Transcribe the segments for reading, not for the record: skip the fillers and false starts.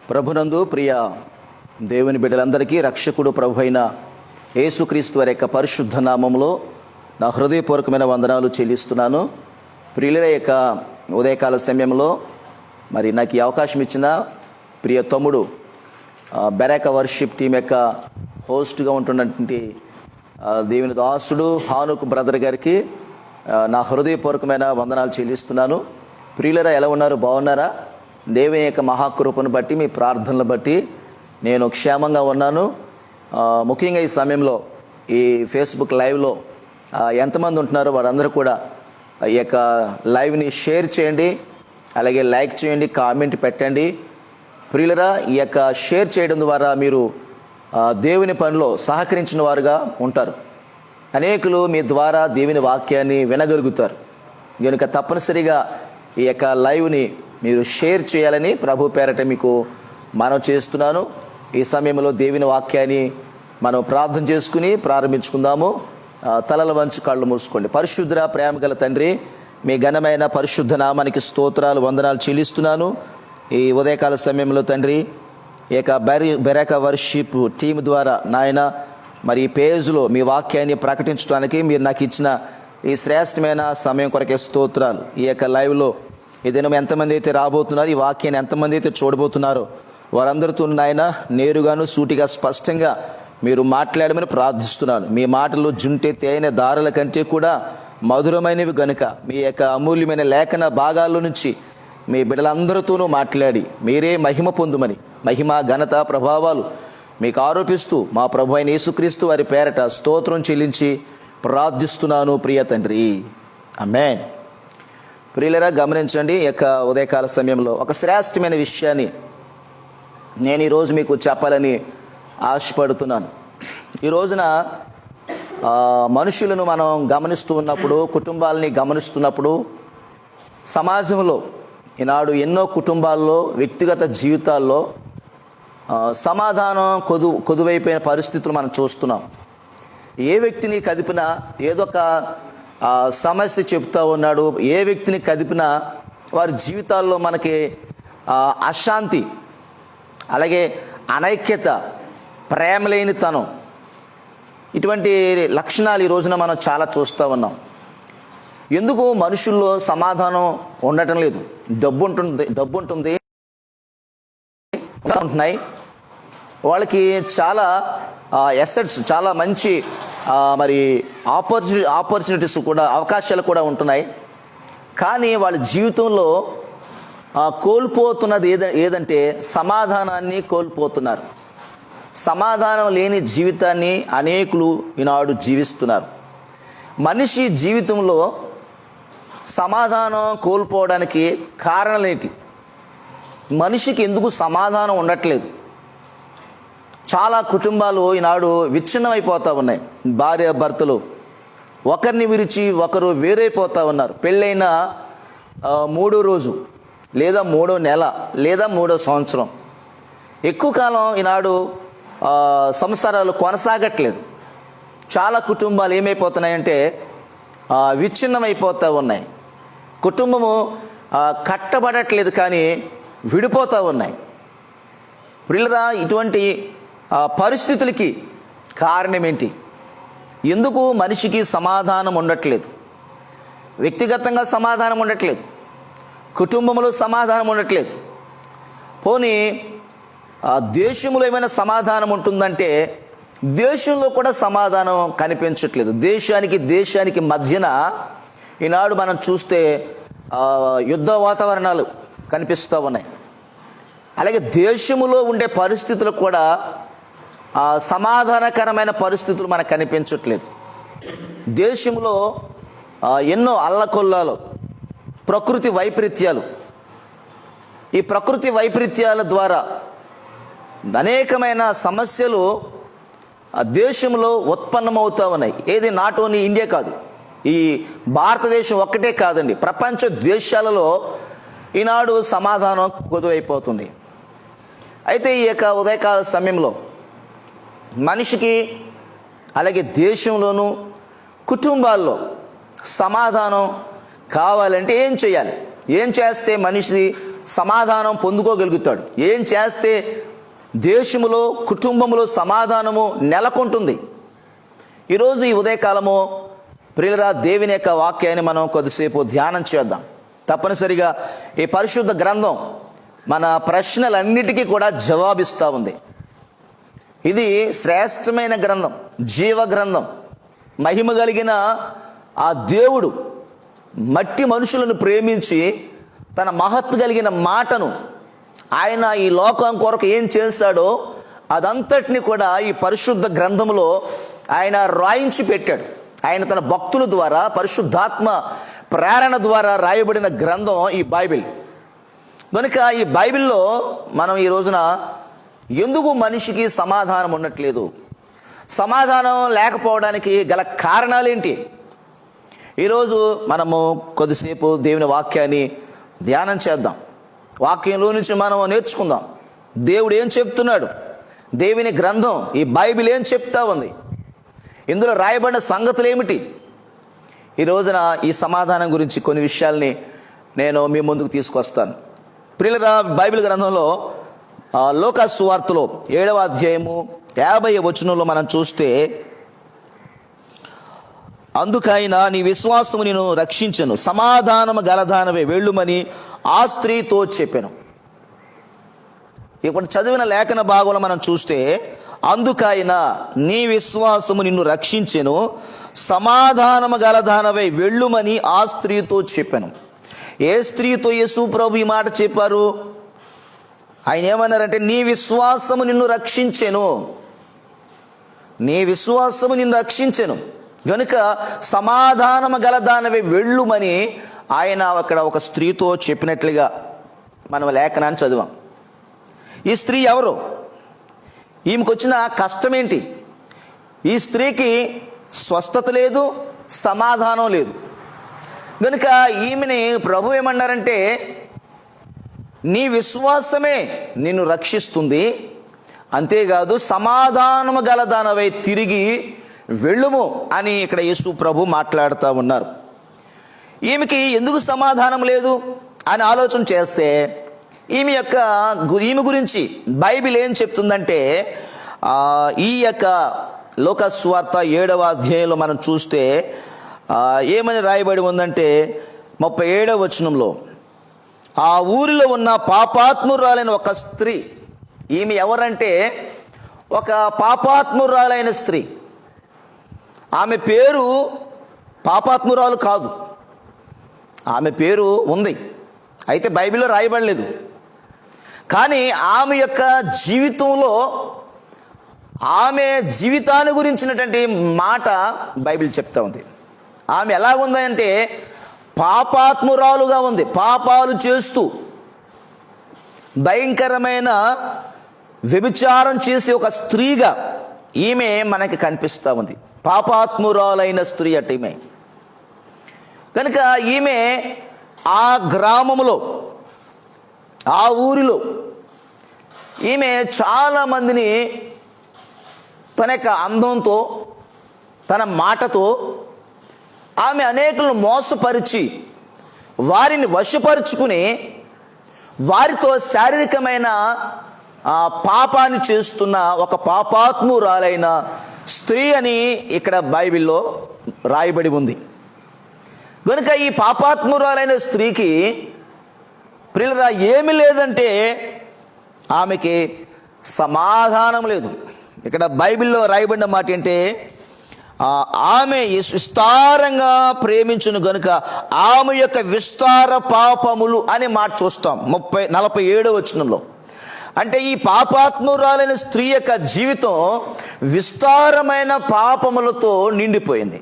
ప్రభునందు ప్రియ దేవుని బిడ్డలందరికీ రక్షకుడు ప్రభు అయిన యేసుక్రీస్తు వారి యొక్క పరిశుద్ధ నామంలో నా హృదయపూర్వకమైన వందనాలు చెల్లిస్తున్నాను. ప్రియుల యొక్క ఉదయకాల సమయంలో మరి నాకు ఈ అవకాశం ఇచ్చిన ప్రియ తమ్ముడు బెరాక వర్షిప్ టీం యొక్క హోస్ట్గా ఉంటున్నటువంటి దేవుని దాసుడు హానుక్ బ్రదర్ గారికి నా హృదయపూర్వకమైన వందనాలు చెల్లిస్తున్నాను. ప్రియులరా, ఎలా ఉన్నారు? బాగున్నారా? దేవుని యొక్క మహాకృపను బట్టి, మీ ప్రార్థనలు బట్టి నేను క్షేమంగా ఉన్నాను. ముఖ్యంగా ఈ సమయంలో ఈ ఫేస్బుక్ లైవ్లో ఎంతమంది ఉంటున్నారో వారందరూ కూడా ఈ యొక్క లైవ్ని షేర్ చేయండి, అలాగే లైక్ చేయండి, కామెంట్ పెట్టండి. ప్రియులరా, ఈ యొక్క షేర్ చేయడం ద్వారా మీరు దేవుని పనిలో సహకరించిన వారుగా ఉంటారు. అనేకులు మీ ద్వారా దేవుని వాక్యాన్ని వినగలుగుతారు. కనుక తప్పనిసరిగా ఈ యొక్క లైవ్ని మీరు షేర్ చేయాలని ప్రభు పేరట మీకు మనం చేస్తున్నాను. ఈ సమయంలో దేవుని వాక్యాన్ని మనం ప్రార్థన చేసుకుని ప్రారంభించుకుందాము. తలల వంచి కళ్ళు మూసుకోండి. పరిశుద్ధ ప్రేమ గల తండ్రి, మీ ఘనమైన పరిశుద్ధ నామానికి స్తోత్రాలు, వందనాలు చెల్లిస్తున్నాను. ఈ ఉదయకాల సమయంలో తండ్రి, ఈ యొక్క బెరాక వర్షిప్ టీం ద్వారా నాయన మరి ఈ పేజ్లో మీ వాక్యాన్ని ప్రకటించడానికి మీరు నాకు ఇచ్చిన ఈ శ్రేష్టమైన సమయం కొరకే స్తోత్రాలు. ఈ యొక్క లైవ్లో ఈ దినం ఎంతమంది అయితే రాబోతున్నారు, ఈ వాక్యాన్ని ఎంతమంది అయితే చూడబోతున్నారో వారందరితో నాయన నేరుగాను సూటిగా స్పష్టంగా మీరు మాట్లాడమని ప్రార్థిస్తున్నాను. మీ మాటలు జుంటే తేనె దారుల కంటే కూడా మధురమైనవి గనుక మీ యొక్క అమూల్యమైన లేఖన భాగాల్లో నుంచి మీ బిడ్డలందరితోనూ మాట్లాడి మీరే మహిమ పొందుమని, మహిమ ఘనత ప్రభావాలు మీకు ఆరోపిస్తూ మా ప్రభు అయిన యేసుక్రీస్తు వారి పేరట స్తోత్రం చెల్లించి ప్రార్థిస్తున్నాను ప్రియ తండ్రి, ఆమేన్. ప్రియులరా, గమనించండి, ఈ యొక్క ఉదయకాల సమయంలో ఒక శ్రేష్టమైన విషయాన్ని నేను ఈరోజు మీకు చెప్పాలని ఆశపడుతున్నాను. ఈ రోజున మనుషులను మనం గమనిస్తూ ఉన్నప్పుడు, కుటుంబాలని గమనిస్తున్నప్పుడు, సమాజంలో ఈనాడు ఎన్నో కుటుంబాల్లో, వ్యక్తిగత జీవితాల్లో సమాధానం కొదువైపోయిన పరిస్థితులు మనం చూస్తున్నాం. ఏ వ్యక్తిని కదిపినా ఏదొక సమస్య చెప్తూ ఉన్నాడు. ఏ వ్యక్తిని కదిపినా వారి జీవితాల్లో మనకి అశాంతి, అలాగే అనైక్యత, ప్రేమలేనితనం, ఇటువంటి లక్షణాలు ఈ రోజున మనం చాలా చూస్తూ ఉన్నాం. ఎందుకు మనుషుల్లో సమాధానం ఉండటం లేదు? డబ్బు ఉంటుంది ఉంటున్నాయి, వాళ్ళకి చాలా ఎసెట్స్, చాలా మంచి మరి ఆపర్చునిటీస్ కూడా, అవకాశాలు కూడా ఉంటున్నాయి. కానీ వాళ్ళ జీవితంలో కోల్పోతున్నది ఏదంటే సమాధానాన్ని కోల్పోతున్నారు. సమాధానం లేని జీవితాన్ని అనేకులు ఈనాడు జీవిస్తున్నారు. మనిషి జీవితంలో సమాధానం కోల్పోవడానికి కారణాలేంటి? మనిషికి ఎందుకు సమాధానం ఉండట్లేదు? చాలా కుటుంబాలు ఈనాడు విచ్ఛిన్నమైపోతూ ఉన్నాయి. భార్య భర్తలు ఒకరిని విరిచి ఒకరు వేరైపోతూ ఉన్నారు. పెళ్ళైన 3వ రోజు లేదా 3వ నెల లేదా 3వ సంవత్సరం ఎక్కువ కాలం ఈనాడు సంసారాలు కొనసాగట్లేదు. చాలా కుటుంబాలు ఏమైపోతున్నాయంటే విచ్ఛిన్నమైపోతూ ఉన్నాయి. కుటుంబము కట్టబడట్లేదు, కానీ విడిపోతూ ఉన్నాయి. ప్రియులరా, ఇటువంటి పరిస్థితులకి కారణం ఏంటి? ఎందుకు మనిషికి సమాధానం ఉండట్లేదు? వ్యక్తిగతంగా సమాధానం ఉండట్లేదు, కుటుంబంలో సమాధానం ఉండట్లేదు. పోనీ దేశంలో ఏమైనా సమాధానం ఉంటుందంటే దేశంలో కూడా సమాధానం కనిపించట్లేదు. దేశానికి మధ్యన ఈనాడు మనం చూస్తే యుద్ధ వాతావరణాలు కనిపిస్తూ ఉన్నాయి. అలాగే దేశంలో ఉండే పరిస్థితులు కూడా సమాధానకరమైన పరిస్థితులు మనకు కనిపించట్లేదు. దేశంలో ఎన్నో అల్లకొల్లాలు, ప్రకృతి వైపరీత్యాలు, ఈ ప్రకృతి వైపరీత్యాల ద్వారా అనేకమైన సమస్యలు దేశంలో ఉత్పన్నమవుతూ ఉన్నాయి. ఏది నాట్ ఓన్లీ ఇండియా కాదు, ఈ భారతదేశం ఒక్కటే కాదండి, ప్రపంచ దేశాలలో ఈనాడు సమాధానం కొదువైపోతుంది. అయితే ఈ యొక్క ఉదయకాల సమయంలో మనిషికి, అలాగే దేశంలోనూ కుటుంబాల్లో సమాధానం కావాలంటే ఏం చేయాలి? ఏం చేస్తే మనిషి సమాధానం పొందుకోగలుగుతాడు. ఏం చేస్తే దేశములో, కుటుంబంలో సమాధానము నెలకొంటుంది. ఈరోజు ఈ ఉదయకాలము ప్రియులరా, దేవుని యొక్క వాక్యాన్ని మనం కొద్దిసేపు ధ్యానం చేద్దాం. తప్పనిసరిగా ఈ పరిశుద్ధ గ్రంథం మన ప్రశ్నలన్నిటికీ కూడా జవాబిస్తూ ఉంది. ఇది శ్రేష్టమైన గ్రంథం, జీవ గ్రంథం. మహిమ కలిగిన ఆ దేవుడు మట్టి మనుషులను ప్రేమించి తన మహత్తు కలిగిన మాటను ఆయన ఈ లోకం కొరకు ఏం చేశాడో అదంతటిని కూడా ఈ పరిశుద్ధ గ్రంథంలో ఆయన రాయించి పెట్టాడు. ఆయన తన భక్తుల ద్వారా, పరిశుద్ధాత్మ ప్రేరణ ద్వారా రాయబడిన గ్రంథం ఈ బైబిల్. కనుక ఈ బైబిల్లో మనం ఈ రోజున ఎందుకు మనిషికి సమాధానం ఉండట్లేదు, సమాధానం లేకపోవడానికి గల కారణాలేంటి, ఈరోజు మనము కొద్దిసేపు దేవుని వాక్యాన్ని ధ్యానం చేద్దాం. వాక్యంలో నుంచి మనం నేర్చుకుందాం. దేవుడు ఏం చెప్తున్నాడు, దేవుని గ్రంథం ఈ బైబిల్ ఏం చెప్తా ఉంది, ఇందులో రాయబడిన సంగతులు ఏమిటి. ఈ రోజున ఈ సమాధానం గురించి కొన్ని విషయాల్ని నేను మీ ముందుకు తీసుకొస్తాను. ప్రియులరా, బైబిల్ గ్రంథంలో లూకా సువార్తలో 7వ అధ్యాయము 50వ వచనంలో మనం చూస్తే, అందుకైనా నీ విశ్వాసము నేను రక్షించను, సమాధానము గలదానవే వెళ్ళుమని ఆ స్త్రీతో చెప్పాను. ఇప్పుడు చదివిన లేఖన భాగంలో మనం చూస్తే, అందుకైనా నీ విశ్వాసము నిన్ను రక్షించెను, సమాధానము గలదానవై వెళ్ళుమని ఆ స్త్రీతో చెప్పాను. ఏ స్త్రీతో యేసు ప్రభు ఈ మాట చెప్పారు? ఆయన ఏమన్నారంటే, నీ విశ్వాసము నిన్ను రక్షించెను, నీ విశ్వాసము నిన్ను రక్షించెను గనుక సమాధానము గలదానవై వెళ్ళుమని ఆయన అక్కడ ఒక స్త్రీతో చెప్పినట్లుగా మనం లేఖనాన్ని చదివాం. ఈ స్త్రీ ఎవరు? ఈమెకు వచ్చిన కష్టం ఏంటి? ఈ స్త్రీకి స్వస్థత లేదు, సమాధానం లేదు. కనుక ఈమెని ప్రభు ఏమన్నారంటే, నీ విశ్వాసమే నిన్ను రక్షిస్తుంది, అంతేకాదు సమాధానము గలదానవై తిరిగి వెళ్ళుము అని ఇక్కడ యేసు ప్రభు మాట్లాడుతూ ఉన్నారు. ఈమెకి ఎందుకు సమాధానం లేదు అని ఆలోచన చేస్తే, ఈమె గురించి బైబిల్ ఏం చెప్తుందంటే, ఈ యొక్క లూకా సువార్త 7వ అధ్యాయంలో మనం చూస్తే ఏమని రాయబడి ఉందంటే, 37వ వచనంలో, ఆ ఊరిలో ఉన్న పాపాత్మురాలైన ఒక స్త్రీ. ఈమె ఎవరంటే ఒక పాపాత్మురాలైన స్త్రీ. ఆమె పేరు పాపాత్మురాలు కాదు, ఆమె పేరు ఉంది, అయితే బైబిల్లో రాయబడలేదు. కానీ ఆమె యొక్క జీవితంలో, ఆమె జీవితాన్ని గురించినటువంటి మాట బైబిల్ చెప్తా ఉంది. ఆమె ఎలా ఉందంటే పాపాత్మురాలుగా ఉంది. పాపాలు చేస్తూ భయంకరమైన వ్యభిచారం చేసే ఒక స్త్రీగా ఈమె మనకి కనిపిస్తూ ఉంది. పాపాత్మురాలైన స్త్రీ అట ఈమె. కనుక ఈమె ఆ గ్రామంలో, ఆ ఊరిలో ఈమె చాలామందిని తన యొక్క అందంతో, తన మాటతో ఆమె అనేకులను మోసపరిచి వారిని వశపరుచుకుని వారితో శారీరకమైన పాపాన్ని చేస్తున్న ఒక పాపాత్మురాలైన స్త్రీ అని ఇక్కడ బైబిల్లో రాయబడి ఉంది. కనుక ఈ పాపాత్మురాలైన స్త్రీకి ప్రియులరా ఏమి లేదంటే ఆమెకి సమాధానం లేదు. ఇక్కడ బైబిల్లో రాయబడిన మాట ఏంటంటే, ఆమె విస్తారంగా ప్రేమించును గనుక ఆమె యొక్క విస్తార పాపములు అనే మాట చూస్తాం 47వ వచనంలో. అంటే ఈ పాపాత్మురాలైన స్త్రీ యొక్క జీవితం విస్తారమైన పాపములతో నిండిపోయింది.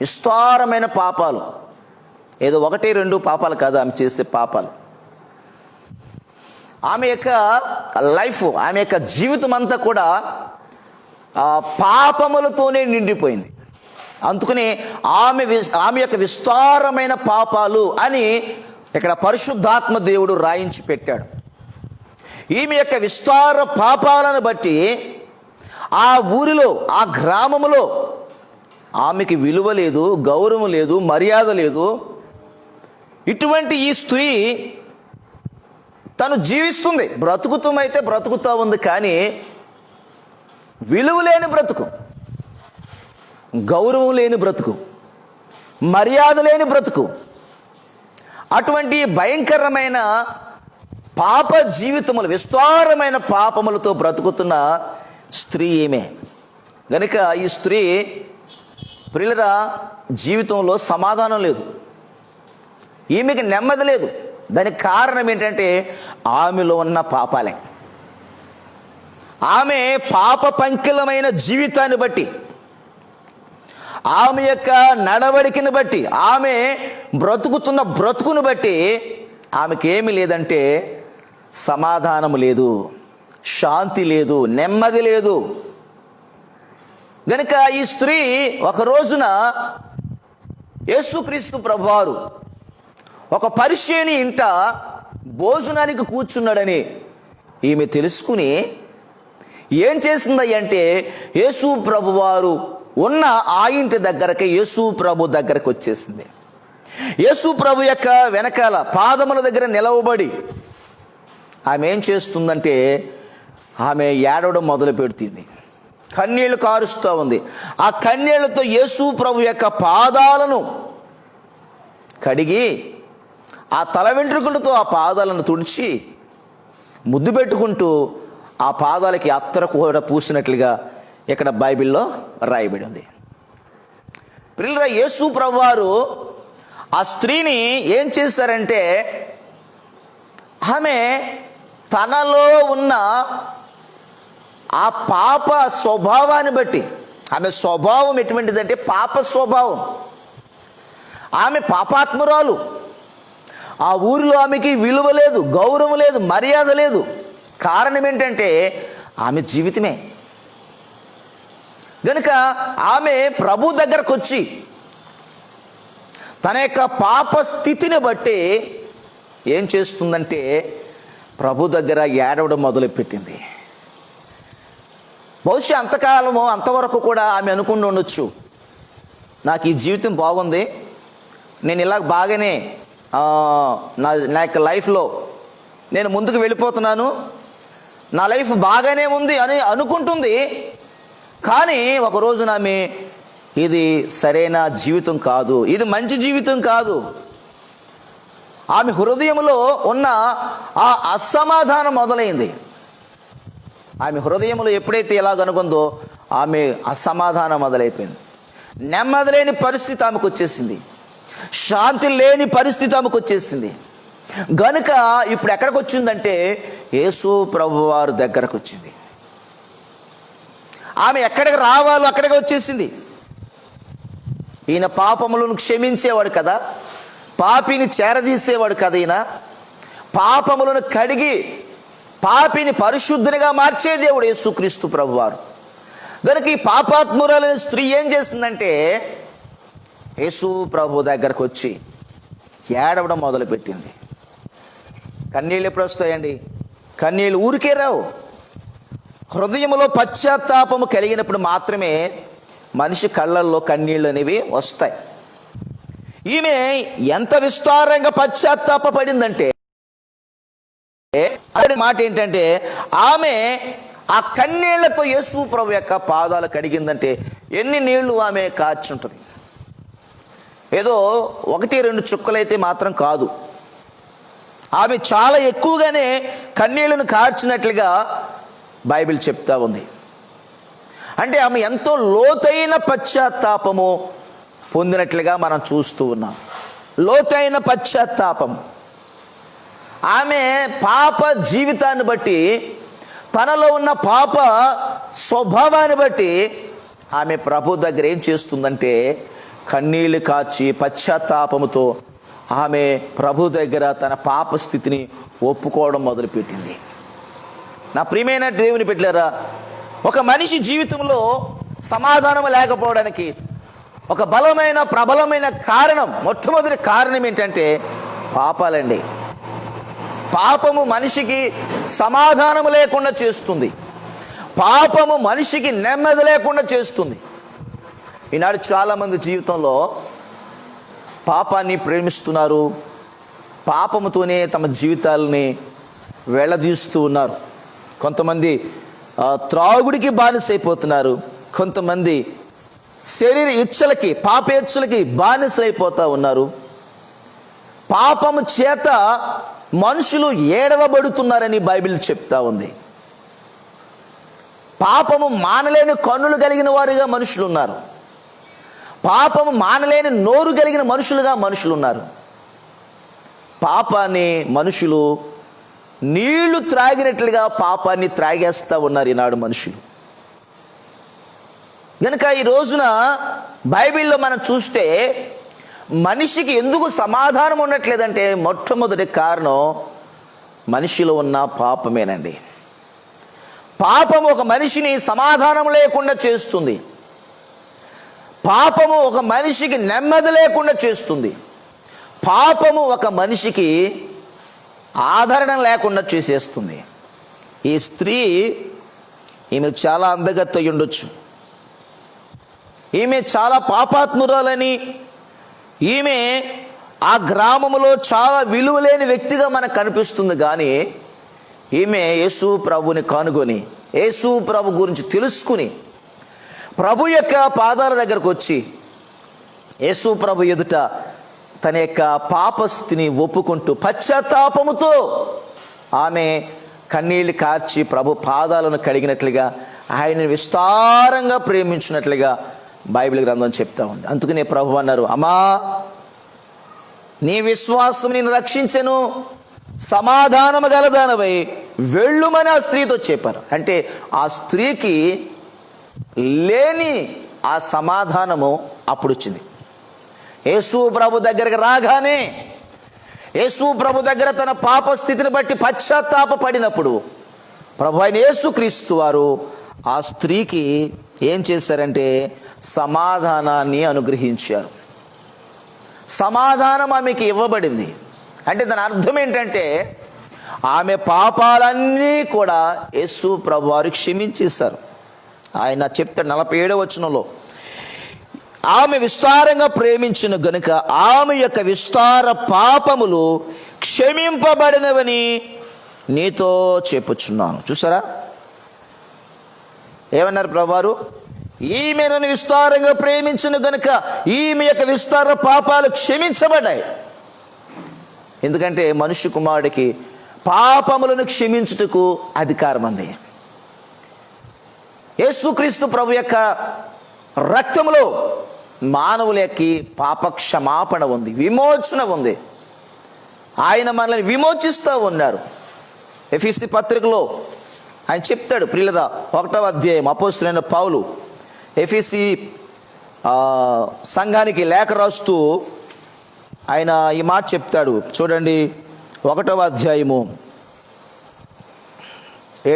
విస్తారమైన పాపాలు, ఏదో 1-2 పాపాలు కాదు ఆమె చేసే పాపాలు. ఆమె యొక్క లైఫ్, ఆమె యొక్క జీవితం అంతా కూడా పాపములతోనే నిండిపోయింది. అందుకని ఆమె యొక్క విస్తారమైన పాపాలు అని ఇక్కడ పరిశుద్ధాత్మ దేవుడు రాయించి పెట్టాడు. ఈమె యొక్క విస్తార పాపాలను బట్టి ఆ ఊరిలో, ఆ గ్రామములో ఆమెకి విలువ లేదు, గౌరవం లేదు, మర్యాద లేదు. ఇటువంటి ఈ స్త్రీ తను జీవిస్తుంది, బ్రతుకుతూమైతే బ్రతుకుతూ ఉంది, కానీ విలువ లేని బ్రతుకు, గౌరవం లేని బ్రతుకు, మర్యాద లేని బ్రతుకు, అటువంటి భయంకరమైన పాప జీవితములు, విస్తారమైన పాపములతో బ్రతుకుతున్న స్త్రీ ఈమె. గనుక ఈ స్త్రీ ప్రియులరా జీవితంలో సమాధానం లేదు, ఈమెకి నెమ్మది లేదు. దానికి కారణం ఏంటంటే ఆమెలో ఉన్న పాపాలే. ఆమె పాప పంకిలమైన జీవితాన్ని బట్టి, ఆమె యొక్క నడవడికను బట్టి, ఆమె బ్రతుకుతున్న బ్రతుకును బట్టి ఆమెకి ఏమి లేదంటే సమాధానము లేదు, శాంతి లేదు, నెమ్మది లేదు. గనుక ఈ స్త్రీ ఒక రోజున యేసుక్రీస్తు ప్రభువారు ఒక పరిచయుని ఇంట భోజనానికి కూర్చున్నాడని ఈమె తెలుసుకుని ఏం చేసిందంటే యేసు ప్రభువారు ఉన్న ఆ ఇంటి దగ్గరకి యేసు ప్రభు దగ్గరకు వచ్చేసింది. యేసు ప్రభు యొక్క వెనకాల పాదముల దగ్గర నిలవబడి ఆమె ఏం చేస్తుందంటే ఆమె ఏడవడం మొదలు పెడుతుంది, కన్నీళ్లు కారుస్తూ ఉంది. ఆ కన్నీళ్లతో యేసు ప్రభు యొక్క పాదాలను కడిగి ఆ తల వెంట్రుకలతో ఆ పాదాలను తుడిచి ముద్దు పెట్టుకుంటూ ఆ పాదాలకి అత్తరు కూడా పూసినట్లుగా ఇక్కడ బైబిల్లో రాయబడి ఉంది. ప్రియులారా, యేసు ప్రభువారు ఆ స్త్రీని ఏం చేశారంటే ఆమె తనలో ఉన్న ఆ పాప స్వభావాన్ని బట్టి, ఆమె స్వభావం ఎటువంటిదంటే పాప స్వభావం, ఆమె పాపాత్మురాలు. ఆ ఊరిలో ఆమెకి విలువ లేదు, గౌరవం లేదు, మర్యాద లేదు. కారణం ఏంటంటే ఆమె జీవితమే. గనుక ఆమె ప్రభు దగ్గరకు వచ్చి తన యొక్క పాప స్థితిని బట్టి ఏం చేస్తుందంటే ప్రభు దగ్గర ఏడవడం మొదలుపెట్టింది. బహుశా అంతకాలము అంతవరకు కూడా ఆమె అనుకుని ఉండొచ్చు, నాకు ఈ జీవితం బాగుంది, నేను ఇలా బాగానే నా యొక్క లైఫ్లో నేను ముందుకు వెళ్ళిపోతున్నాను, నా లైఫ్ బాగానే ఉంది అని అనుకుంటుంది. కానీ ఒక రోజున ఆమె ఇది సరైన జీవితం కాదు, ఇది మంచి జీవితం కాదు. ఆమె హృదయంలో ఉన్న ఆ అసమాధానం మొదలైంది. ఆమె హృదయంలో ఎప్పుడైతే ఎలాగనుకుందో ఆమె అసమాధానం మొదలైపోయింది. నెమ్మది లేని పరిస్థితి ఆమెకు వచ్చేసింది, శాంతి లేని పరిస్థితి ఆమెకు వచ్చేసింది. గనుక ఇప్పుడు ఎక్కడికి వచ్చిందంటే యేసు ప్రభువారి దగ్గరకు వచ్చింది. ఆమె ఎక్కడికి రావాలో అక్కడికి వచ్చేసింది. ఈయన పాపములను క్షమించేవాడు కదా, పాపిని చేరదీసేవాడు కదా, ఈయన పాపములను కడిగి పాపిని పరిశుద్ధునిగా మార్చే దేవుడు యేసుక్రీస్తు ప్రభువారు. దానికి ఈ పాపాత్మురాలైన స్త్రీ ఏం చేస్తుందంటే యేసు ప్రభు దగ్గరకు వచ్చి ఏడవడం మొదలుపెట్టింది. కన్నీళ్ళు ఎప్పుడు వస్తాయండి? కన్నీళ్ళు ఊరికే రావు. హృదయంలో పశ్చాత్తాపము కలిగినప్పుడు మాత్రమే మనిషి కళ్ళల్లో కన్నీళ్ళు అనేవి వస్తాయి. ఈమె ఎంత విస్తారంగా పశ్చాత్తాపడిందంటే అదే మాట ఏంటంటే ఆమె ఆ కన్నీళ్లతో యేసు ప్రభు యొక్క పాదాలు కడిగిందంటే ఎన్ని నీళ్లు ఆమె కార్చుంటుంది. ఏదో 1-2 చుక్కలైతే మాత్రం కాదు, ఆమె చాలా ఎక్కువగానే కన్నీళ్లను కార్చినట్లుగా బైబిల్ చెప్తా ఉంది. అంటే ఆమె ఎంతో లోతైన పశ్చాత్తాపము పొందినట్లుగా మనం చూస్తూ ఉన్నాం. లోతైన పశ్చాత్తాపం. ఆమె పాప జీవితాన్ని బట్టి, తనలో ఉన్న పాప స్వభావాన్ని బట్టి ఆమె ప్రభు దగ్గర ఏం చేస్తుందంటే కన్నీళ్లు కార్చి పశ్చాత్తాపముతో ఆమె ప్రభు దగ్గర తన పాప స్థితిని ఒప్పుకోవడం మొదలుపెట్టింది. నా ప్రియమైన దేవుని బిడ్డలారా, ఒక మనిషి జీవితంలో సమాధానం లేకపోవడానికి ఒక ప్రబలమైన కారణం, మొట్టమొదటి కారణం ఏంటంటే పాపాలండి. పాపము మనిషికి సమాధానం లేకుండా చేస్తుంది, పాపము మనిషికి నెమ్మది లేకుండా చేస్తుంది. ఈనాడు చాలామంది జీవితంలో పాపాన్ని ప్రేమిస్తున్నారు, పాపముతోనే తమ జీవితాలని వెళ్ళదీస్తూ ఉన్నారు. కొంతమంది త్రాగుడికి బానిసైపోతున్నారు. కొంతమంది శరీర ఇచ్చలకి, పాపేచ్ఛలకి బానిసైపోతూ ఉన్నారు. పాపము చేత మనుషులు ఏడవబడుతున్నారని బైబిల్ చెప్తా ఉంది. పాపము మానలేని కన్నులు కలిగిన వారుగా మనుషులు ఉన్నారు. పాపము మానలేని నోరు కలిగిన మనుషులుగా మనుషులు ఉన్నారు. పాపాన్ని మనుషులు నీళ్లు త్రాగినట్లుగా పాపాన్ని త్రాగేస్తూ ఉన్నారు ఈనాడు మనుషులు. కనుక ఈ రోజున బైబిల్లో మనం చూస్తే మనిషికి ఎందుకు సమాధానం ఉండట్లేదంటే మొట్టమొదటి కారణం మనిషిలో ఉన్న పాపమేనండి. పాపము ఒక మనిషిని సమాధానం లేకుండా చేస్తుంది. పాపము ఒక మనిషికి నెమ్మది లేకుండా చేస్తుంది. పాపము ఒక మనిషికి ఆదరణ లేకుండా చేసేస్తుంది. ఈ స్త్రీ, ఈమె చాలా అందగత్తె అయి ఉండొచ్చు, ఈమె చాలా పాపాత్మురాలని, ఈమె ఆ గ్రామంలో చాలా విలువలేని వ్యక్తిగా మనకు కనిపిస్తుంది. కానీ ఈమె యేసు ప్రభుని కనుగొని, యేసు ప్రభు గురించి తెలుసుకుని, ప్రభు యొక్క పాదాల దగ్గరకు వచ్చి యేసు ప్రభు ఎదుట తన యొక్క పాపస్థితిని ఒప్పుకుంటూ పశ్చాత్తాపముతో ఆమె కన్నీళ్లు కార్చి ప్రభు పాదాలను కడిగినట్లుగా, ఆయనను విస్తారంగా ప్రేమించినట్లుగా బైబిల్ గ్రంథం చెప్తా ఉంది. అందుకనే ప్రభు అన్నారు, అమ్మా నీ విశ్వాసం నిన్ను రక్షించెను, సమాధానము గలదానవై వెళ్ళుమని ఆ స్త్రీతో చెప్పారు. అంటే ఆ స్త్రీకి లేని ఆ సమాధానము అప్పుడు వచ్చింది. యేసు ప్రభు దగ్గరకు రాగానే, యేసు ప్రభు దగ్గర తన పాప స్థితిని బట్టి పశ్చాత్తాప పడినప్పుడు ప్రభు అయిన యేసుక్రీస్తు వారు ఆ స్త్రీకి ఏం చేశారంటే సమాధానాన్ని అనుగ్రహించారు. సమాధానం ఆమెకి ఇవ్వబడింది. అంటే దాని అర్థం ఏంటంటే ఆమె పాపాలన్నీ కూడా యేసు ప్రభు వారు క్షమించేశారు. ఆయన చెప్తాడు 47వ వచనంలో, ఆమె విస్తారంగా ప్రేమించిన గనుక ఆమె యొక్క విస్తార పాపములు క్షమింపబడినవని నీతో చెప్పుచున్నాను. చూసారా ఏమన్నారు ప్రభువారు? ఈమెను విస్తారంగా ప్రేమించిన గనుక ఈమె యొక్క విస్తార పాపాలు క్షమించబడ్డాయి. ఎందుకంటే మనుష్య కుమారుడికి పాపములను క్షమించుటకు అధికారం ఉంది. యేసుక్రీస్తు ప్రభు యొక్క రక్తములో మానవులకి పాప క్షమాపణ ఉంది, విమోచన ఉంది. ఆయన మనల్ని విమోచిస్తూ ఉన్నారు. ఎఫెసీ పత్రికలో ఆయన చెప్తాడు, ప్రియులరా 1వ అధ్యాయం అపోస్తలుడైన పౌలు ఎఫెసీ సంఘానికి లేఖ రాస్తూ ఆయన ఈ మాట చెప్తాడు. చూడండి 1వ అధ్యాయము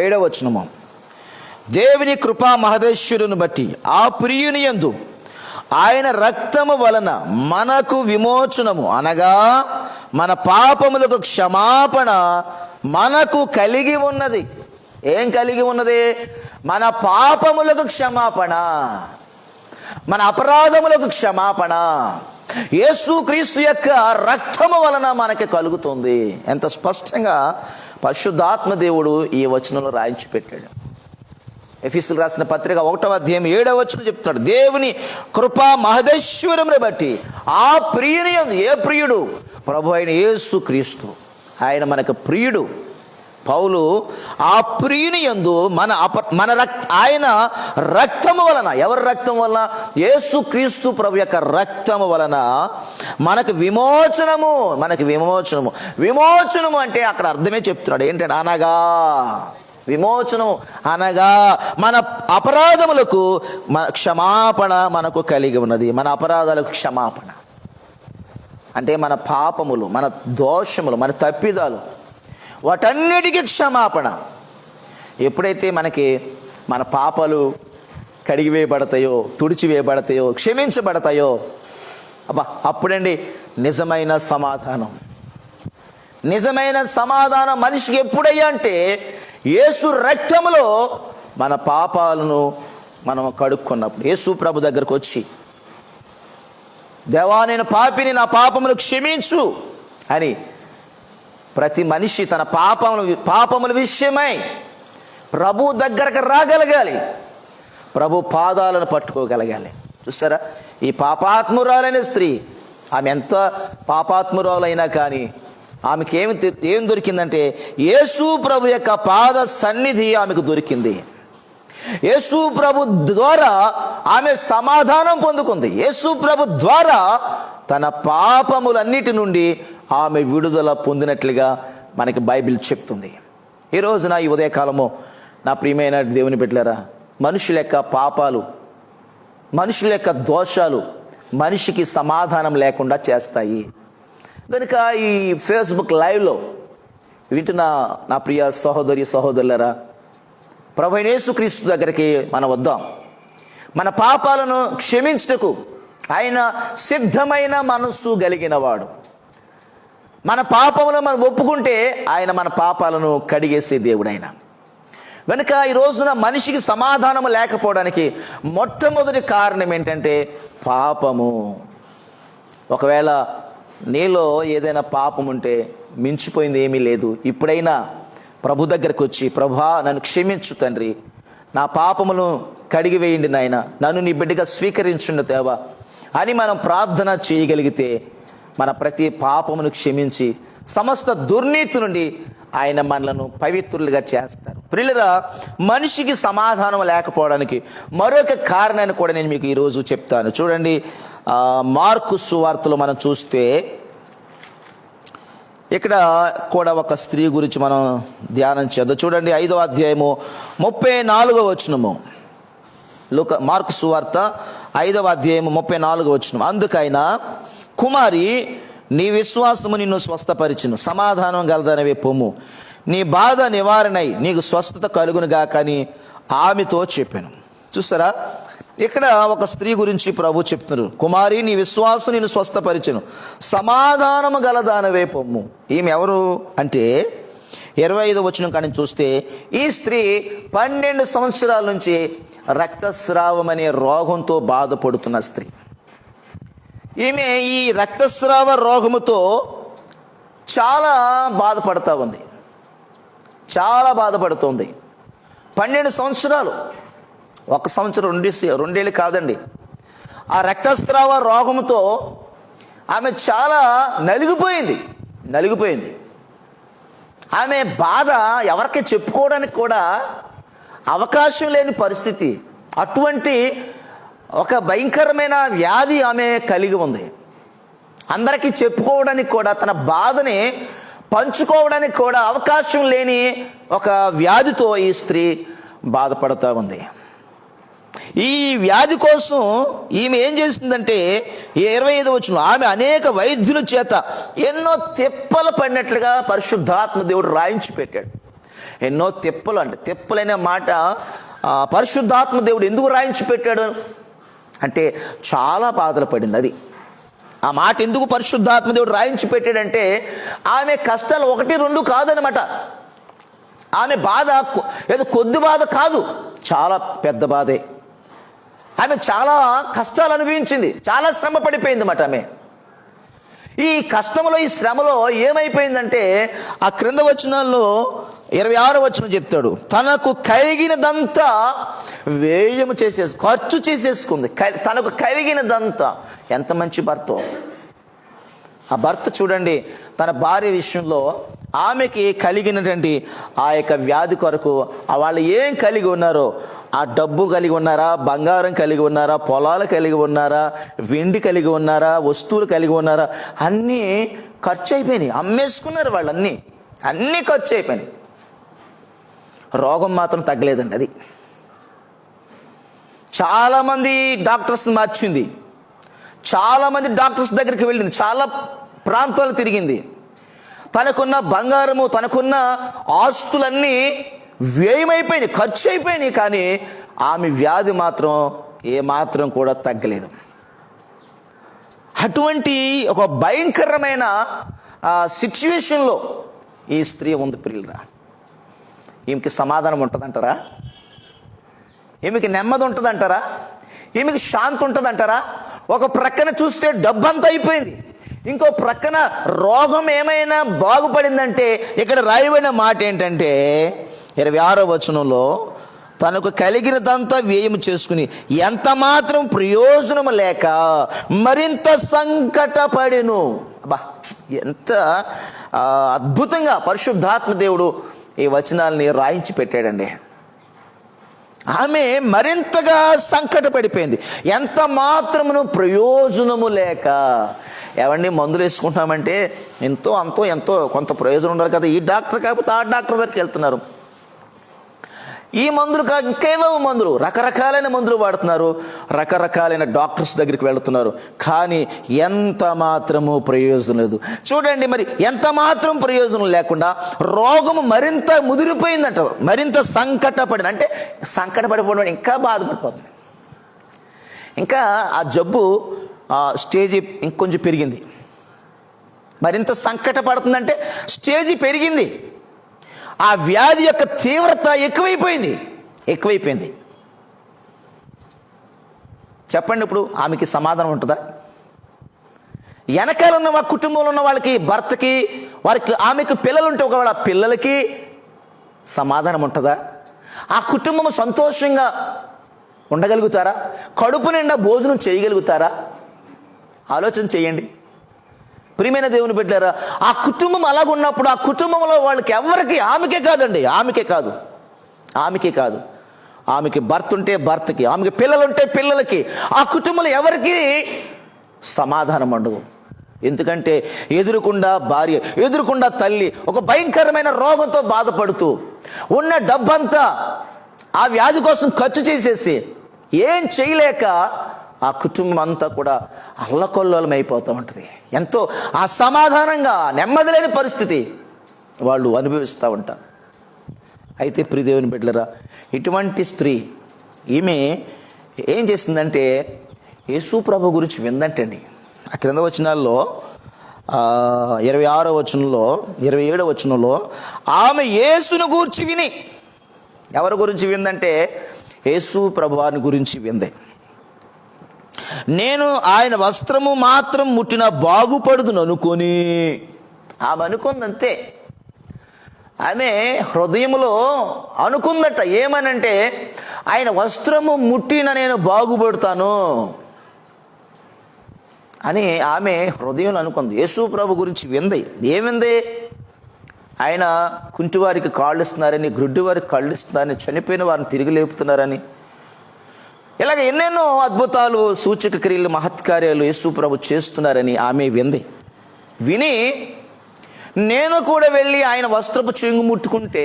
7వ వచనము, దేవుని కృపా మహదేశ్వరుని బట్టి ఆ ప్రియుని యందు ఆయన రక్తము వలన మనకు విమోచనము, అనగా మన పాపములకు క్షమాపణ మనకు కలిగి ఉన్నది. ఏం కలిగి ఉన్నది? మన పాపములకు క్షమాపణ, మన అపరాధములకు క్షమాపణ యేసుక్రీస్తు యొక్క రక్తము వలన మనకి కలుగుతుంది. ఎంత స్పష్టంగా పరిశుద్ధాత్మ దేవుడు ఈ వచనంలో రాయించి పెట్టాడు. ఎఫెసీయులకు రాసిన పత్రిక 1వ అధ్యాయం 7వ వచనం చెప్తాడు, దేవుని కృపా మహదేశ్వరమును బట్టి ఆ ప్రియుని యందు, ఏ ప్రియుడు? ప్రభు అయిన యేసుక్రీస్తు, ఆయన మనకు ప్రియుడు. పౌలు ఆ ప్రియుని యందు ఆయన రక్తము వలన, ఎవరి రక్తం వలన? యేసుక్రీస్తు ప్రభు యొక్క రక్తము వలన మనకు విమోచనము, మనకు విమోచనము. విమోచనము అంటే అక్కడ అర్థమే చెప్తున్నాడు. ఏంటంటే అనగా విమోచనము అనగా మన అపరాధములకు క్షమాపణ మనకు కలిగి ఉన్నది. మన అపరాధాలకు క్షమాపణ అంటే మన పాపములు, మన దోషములు, మన తప్పిదాలు, వాటన్నిటికీ క్షమాపణ. ఎప్పుడైతే మనకి మన పాపాలు కడిగివేయబడతాయో, తుడిచివేయబడతాయో, క్షమించబడతాయో, అప్పుడండి నిజమైన సమాధానం. నిజమైన సమాధానం మనిషికి ఎప్పుడయ్యా అంటే యేసు రక్తములో మన పాపాలను మనం కడుక్కున్నప్పుడు. యేసు ప్రభు దగ్గరకు వచ్చి, దేవా నేను పాపిని, నా పాపములు క్షమించు అని ప్రతి మనిషి తన పాపముల విషయమై ప్రభు దగ్గరకు రాగలగాలి, ప్రభు పాదాలను పట్టుకోగలగాలి. చూసారా, ఈ పాపాత్మురాలైన స్త్రీ, ఆమె ఎంత పాపాత్మురాలైనా కానీ ఆమెకి ఏం దొరికిందంటే యేసు ప్రభు యొక్క పాద సన్నిధి ఆమెకు దొరికింది. యేసు ప్రభు ద్వారా ఆమె సమాధానం పొందుకుంది. యేసు ప్రభు ద్వారా తన పాపములన్నిటి నుండి ఆమె విడుదల పొందినట్లుగా మనకి బైబిల్ చెప్తుంది. ఈ రోజున ఈ ఉదయకాలము నా ప్రియమైన దేవుని బిడ్డలారా, మనుషుల యొక్క పాపాలు, మనుషుల యొక్క దోషాలు మనిషికి సమాధానం లేకుండా చేస్తాయి. కనుక ఈ ఫేస్బుక్ లైవ్లో వింటున్న నా ప్రియ సహోదరులారా, ప్రభువైన యేసుక్రీస్తు దగ్గరికి మనం వద్దాం. మన పాపాలను క్షమించుటకు ఆయన సిద్ధమైన మనస్సు కలిగిన వాడు. మన పాపములను మనం ఒప్పుకుంటే ఆయన మన పాపాలను కడిగేసే దేవుడు ఆయన. కనుక ఈ రోజున మనిషికి సమాధానం లేకపోవడానికి మొట్టమొదటి కారణం ఏంటంటే పాపము. ఒకవేళ నీలో ఏదైనా పాపం ఉంటే మించిపోయింది ఏమీ లేదు. ఇప్పుడైనా ప్రభు దగ్గరకు వచ్చి, ప్రభా నన్ను క్షమించు తండ్రి, నా పాపమును కడిగివేయండి నాయన, నన్ను నీ బిడ్డగా స్వీకరించుండు దేవా అని మనం ప్రార్థన చేయగలిగితే మన ప్రతి పాపమును క్షమించి సమస్త దుర్నీతి నుండి ఆయన మనలను పవిత్రులుగా చేస్తారు. ప్రియులారా, మనిషికి సమాధానం లేకపోవడానికి మరొక కారణాన్ని కూడా నేను మీకు ఈరోజు చెప్తాను. చూడండి, మార్కు సువార్తలో మనం చూస్తే ఇక్కడ కూడా ఒక స్త్రీ గురించి మనం ధ్యానం చేద్దాం. చూడండి, 5వ అధ్యాయము 34వ వచనము. మార్కు సువార్త 5వ అధ్యాయము 34వ వచనం. అందుకైనా కుమారి, నీ విశ్వాసము నిన్ను స్వస్థపరిచును, సమాధానం గలదనవే పొమ్ము, నీ బాధ నివారణై నీకు స్వస్థత కలుగునుగా కానీ ఆమెతో చెప్పాను. చూస్తారా, ఇక్కడ ఒక స్త్రీ గురించి ప్రభు చెప్తున్నారు. కుమారి, నీ విశ్వాసం నిన్ను స్వస్థపరిచును, సమాధానము గలదానవే పొమ్ము. ఈమె ఎవరు అంటే 25వ వచనం కానీ చూస్తే ఈ స్త్రీ 12 సంవత్సరాల నుంచి రక్తస్రావం అనే రోగంతో బాధపడుతున్న స్త్రీ. ఈమె ఈ రక్తస్రావ రోగముతో చాలా బాధపడుతూ ఉంది, చాలా బాధపడుతుంది. 12 సంవత్సరాలు, 1 సంవత్సరం 2 ఏళ్ళు కాదండి. ఆ రక్తస్రావ రోగంతో ఆమె చాలా నలిగిపోయింది. ఆమె బాధ ఎవరికి చెప్పుకోవడానికి కూడా అవకాశం లేని పరిస్థితి. అటువంటి ఒక భయంకరమైన వ్యాధి ఆమె కలిగి ఉంది. అందరికీ చెప్పుకోవడానికి కూడా, తన బాధని పంచుకోవడానికి కూడా అవకాశం లేని ఒక వ్యాధితో ఈ స్త్రీ బాధపడుతూ ఉంది. ఈ వ్యాధి కోసం ఈమె ఏం చేసిందంటే 25వ వచనం, ఆమె అనేక వైద్యుల చేత ఎన్నో తిప్పలు పడినట్లుగా పరిశుద్ధాత్మ దేవుడు రాయించి పెట్టాడు. ఎన్నో తిప్పలు, అంటే తిప్పలనే మాట పరిశుద్ధాత్మ దేవుడు ఎందుకు రాయించి పెట్టాడు అంటే చాలా బాధలు పడింది. అది ఆ మాట ఎందుకు పరిశుద్ధాత్మ దేవుడు రాయించి పెట్టాడంటే ఆమె కష్టాలు 1, 2 కాదనమాట. ఆమె బాధ ఏదో కొద్ది బాధ కాదు, చాలా పెద్ద బాధే. ఆమె చాలా కష్టాలు అనుభవించింది, చాలా శ్రమ పడిపోయింది అన్నమాట. ఆమె ఈ కష్టంలో, ఈ శ్రమలో ఏమైపోయిందంటే ఆ క్రింద వచనాల్లో 26వ వచనం చెప్తాడు, తనకు కలిగినదంతా వ్యయము ఖర్చు చేసేసుకుంది. తనకు కలిగినదంతా. ఎంత మంచి భర్త! ఆ భర్త చూడండి, తన భార్య విషయంలో ఆమెకి కలిగినటువంటి ఆ యొక్క వ్యాధి కొరకు వాళ్ళు ఏం కలిగి ఉన్నారో, ఆ డబ్బు కలిగి ఉన్నారా, బంగారం కలిగి ఉన్నారా, పొలాలు కలిగి ఉన్నారా, వెండి కలిగి ఉన్నారా, వస్తువులు కలిగి ఉన్నారా, అన్నీ ఖర్చు అయిపోయినాయి. అమ్మేసుకున్నారు వాళ్ళు, అన్నీ ఖర్చు అయిపోయినాయి. రోగం మాత్రం తగ్గలేదండి. అది చాలామంది డాక్టర్స్ని మార్చింది, చాలామంది డాక్టర్స్ దగ్గరికి వెళ్ళింది, చాలా ప్రాంతాలు తిరిగింది. తనకున్న బంగారము, తనకున్న ఆస్తులన్నీ వ్యయమైపోయినాయి, ఖర్చు అయిపోయినాయి. కానీ ఆమె వ్యాధి మాత్రం ఏమాత్రం కూడా తగ్గలేదు. అటువంటి ఒక భయంకరమైన సిచ్యువేషన్లో ఈ స్త్రీ ఉంది. ప్రియులరా, ఈమెకి సమాధానం ఉంటుందంటారా? ఈమెకి నెమ్మది ఉంటుందంటారా? ఈమెకి శాంతి ఉంటుందంటారా? ఒక ప్రక్కన చూస్తే డబ్బంతా అయిపోయింది, ఇంకో ప్రక్కన రోగం ఏమైనా బాగుపడిందంటే ఇక్కడ రాయబడిన మాట ఏంటంటే 26వ వచనంలో, తనకు కలిగినదంతా వ్యయము చేసుకుని ఎంత మాత్రం ప్రయోజనము లేక మరింత సంకటపడెను. అబ్బా, ఎంత అద్భుతంగా పరిశుద్ధాత్మ దేవుడు ఈ వచనాల్ని రాయించి పెట్టాడండి. ఆమె మరింతగా సంకటపడిపోయింది, ఎంత మాత్రమును ప్రయోజనము లేక. ఏమండి, మందులు వేసుకుంటున్నామంటే ఎంతో కొంత ప్రయోజనం ఉండాలి కదా. ఈ డాక్టర్ కాకపోతే ఆ డాక్టర్ దగ్గరికి వెళ్తున్నారు, ఈ మందులు ఇంకేవో మందులు, రకరకాలైన మందులు వాడుతున్నారు, రకరకాలైన డాక్టర్స్ దగ్గరికి వెళుతున్నారు, కానీ ఎంత మాత్రము ప్రయోజనం లేదు. చూడండి, మరి ఎంత మాత్రం ప్రయోజనం లేకుండా రోగము మరింత ముదిరిపోయిందంట, మరింత సంకటపడింది. అంటే సంకటపడిపోవడం ఇంకా బాధపడిపోతుంది, ఇంకా ఆ జబ్బు స్టేజీ ఇంకొంచెం పెరిగింది. మరింత సంకటపడుతుందంటే స్టేజీ పెరిగింది, ఆ వ్యాధి యొక్క తీవ్రత ఎక్కువైపోయింది. చెప్పండి, ఇప్పుడు ఆమెకి సమాధానం ఉంటుందా? వెనకాల ఉన్న కుటుంబంలో ఉన్న వాళ్ళకి, భర్తకి, ఆమెకు పిల్లలుంటే ఒకవేళ పిల్లలకి సమాధానం ఉంటుందా? ఆ కుటుంబం సంతోషంగా ఉండగలుగుతారా? కడుపు నిండా భోజనం చేయగలుగుతారా? ఆలోచన చేయండి ప్రియమైన దేవుని బిడ్డలారా. ఆ కుటుంబం అలాగున్నప్పుడు ఆ కుటుంబంలో వాళ్ళకి ఎవరికి, ఆమెకే కాదు, ఆమెకి భర్త ఉంటే భర్తకి, ఆమెకి పిల్లలుంటే పిల్లలకి, ఆ కుటుంబంలో ఎవరికి సమాధానం ఉండదు. ఎందుకంటే ఎదురుకుండా భార్య, ఎదురుకుండా తల్లి ఒక భయంకరమైన రోగంతో బాధపడుతూ ఉన్న డబ్బంతా ఆ వ్యాధి కోసం ఖర్చు చేసేసి ఏం చేయలేక ఆ కుటుంబం అంతా కూడా అల్లకొల్లోలం అయిపోతూ ఉంటుంది. ఎంతో అసమాధానంగా, నెమ్మది లేని పరిస్థితి వాళ్ళు అనుభవిస్తూ ఉంటారు. అయితే ప్రియ దేవుని బిడ్డలారా, ఇటువంటి స్త్రీ ఈమె ఏం చేసిందంటే యేసు ప్రభు గురించి విందంటండి. ఆ క్రింద వచనాల్లో 26వ వచనంలో, 27వ వచనంలో ఆమె యేసును గురించి విని, ఎవరి గురించి విందంటే యేసు ప్రభువాని గురించి వింది. నేను ఆయన వస్త్రము మాత్రం ముట్టిన బాగుపడుదును అనుకొని, ఆమె అనుకుందంతే. ఆమె హృదయములో అనుకుందట, ఏమనంటే ఆయన వస్త్రము ముట్టిన నేను బాగుపడతాను అని ఆమె హృదయంలో అనుకుంది. యేసు ప్రభు గురించి వింది. ఏమింది? ఆయన కుంటివారికి కాళ్ళు ఇస్తున్నారని, గ్రుడ్డివారికి కళ్ళు ఇస్తున్నారని, చనిపోయిన వారిని తిరిగి లేపుతున్నారని, ఇలాగ ఎన్నెన్నో అద్భుతాలు, సూచక క్రియలు, మహత్కార్యాలు యేసు ప్రభు చేస్తున్నారని ఆమె విని నేను కూడా వెళ్ళి ఆయన వస్త్రపు చెంగు ముట్టుకుంటే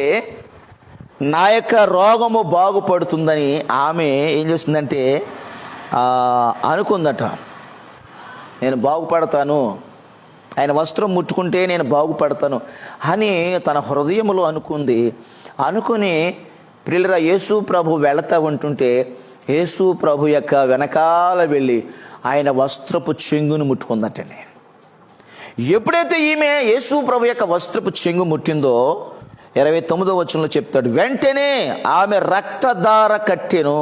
నా యొక్క రోగము బాగుపడుతుందని ఆమె ఏం చేసిందంటే అనుకుందట. నేను బాగుపడతాను, ఆయన వస్త్రం ముట్టుకుంటే నేను బాగుపడతాను అని తన హృదయంలో అనుకుని ప్రియులారా, యేసు ప్రభు వెళతా ఉంటుంటే యేసు ప్రభు యొక్క వెనకాల వెళ్ళి ఆయన వస్త్రపు చెంగును ముట్టుకుందటండి. ఎప్పుడైతే ఈమె యేసు ప్రభు యొక్క వస్త్రపు చెంగు ముట్టిందో 29వ వచనంలో చెప్తాడు, వెంటనే ఆమె రక్తధార కట్టెను.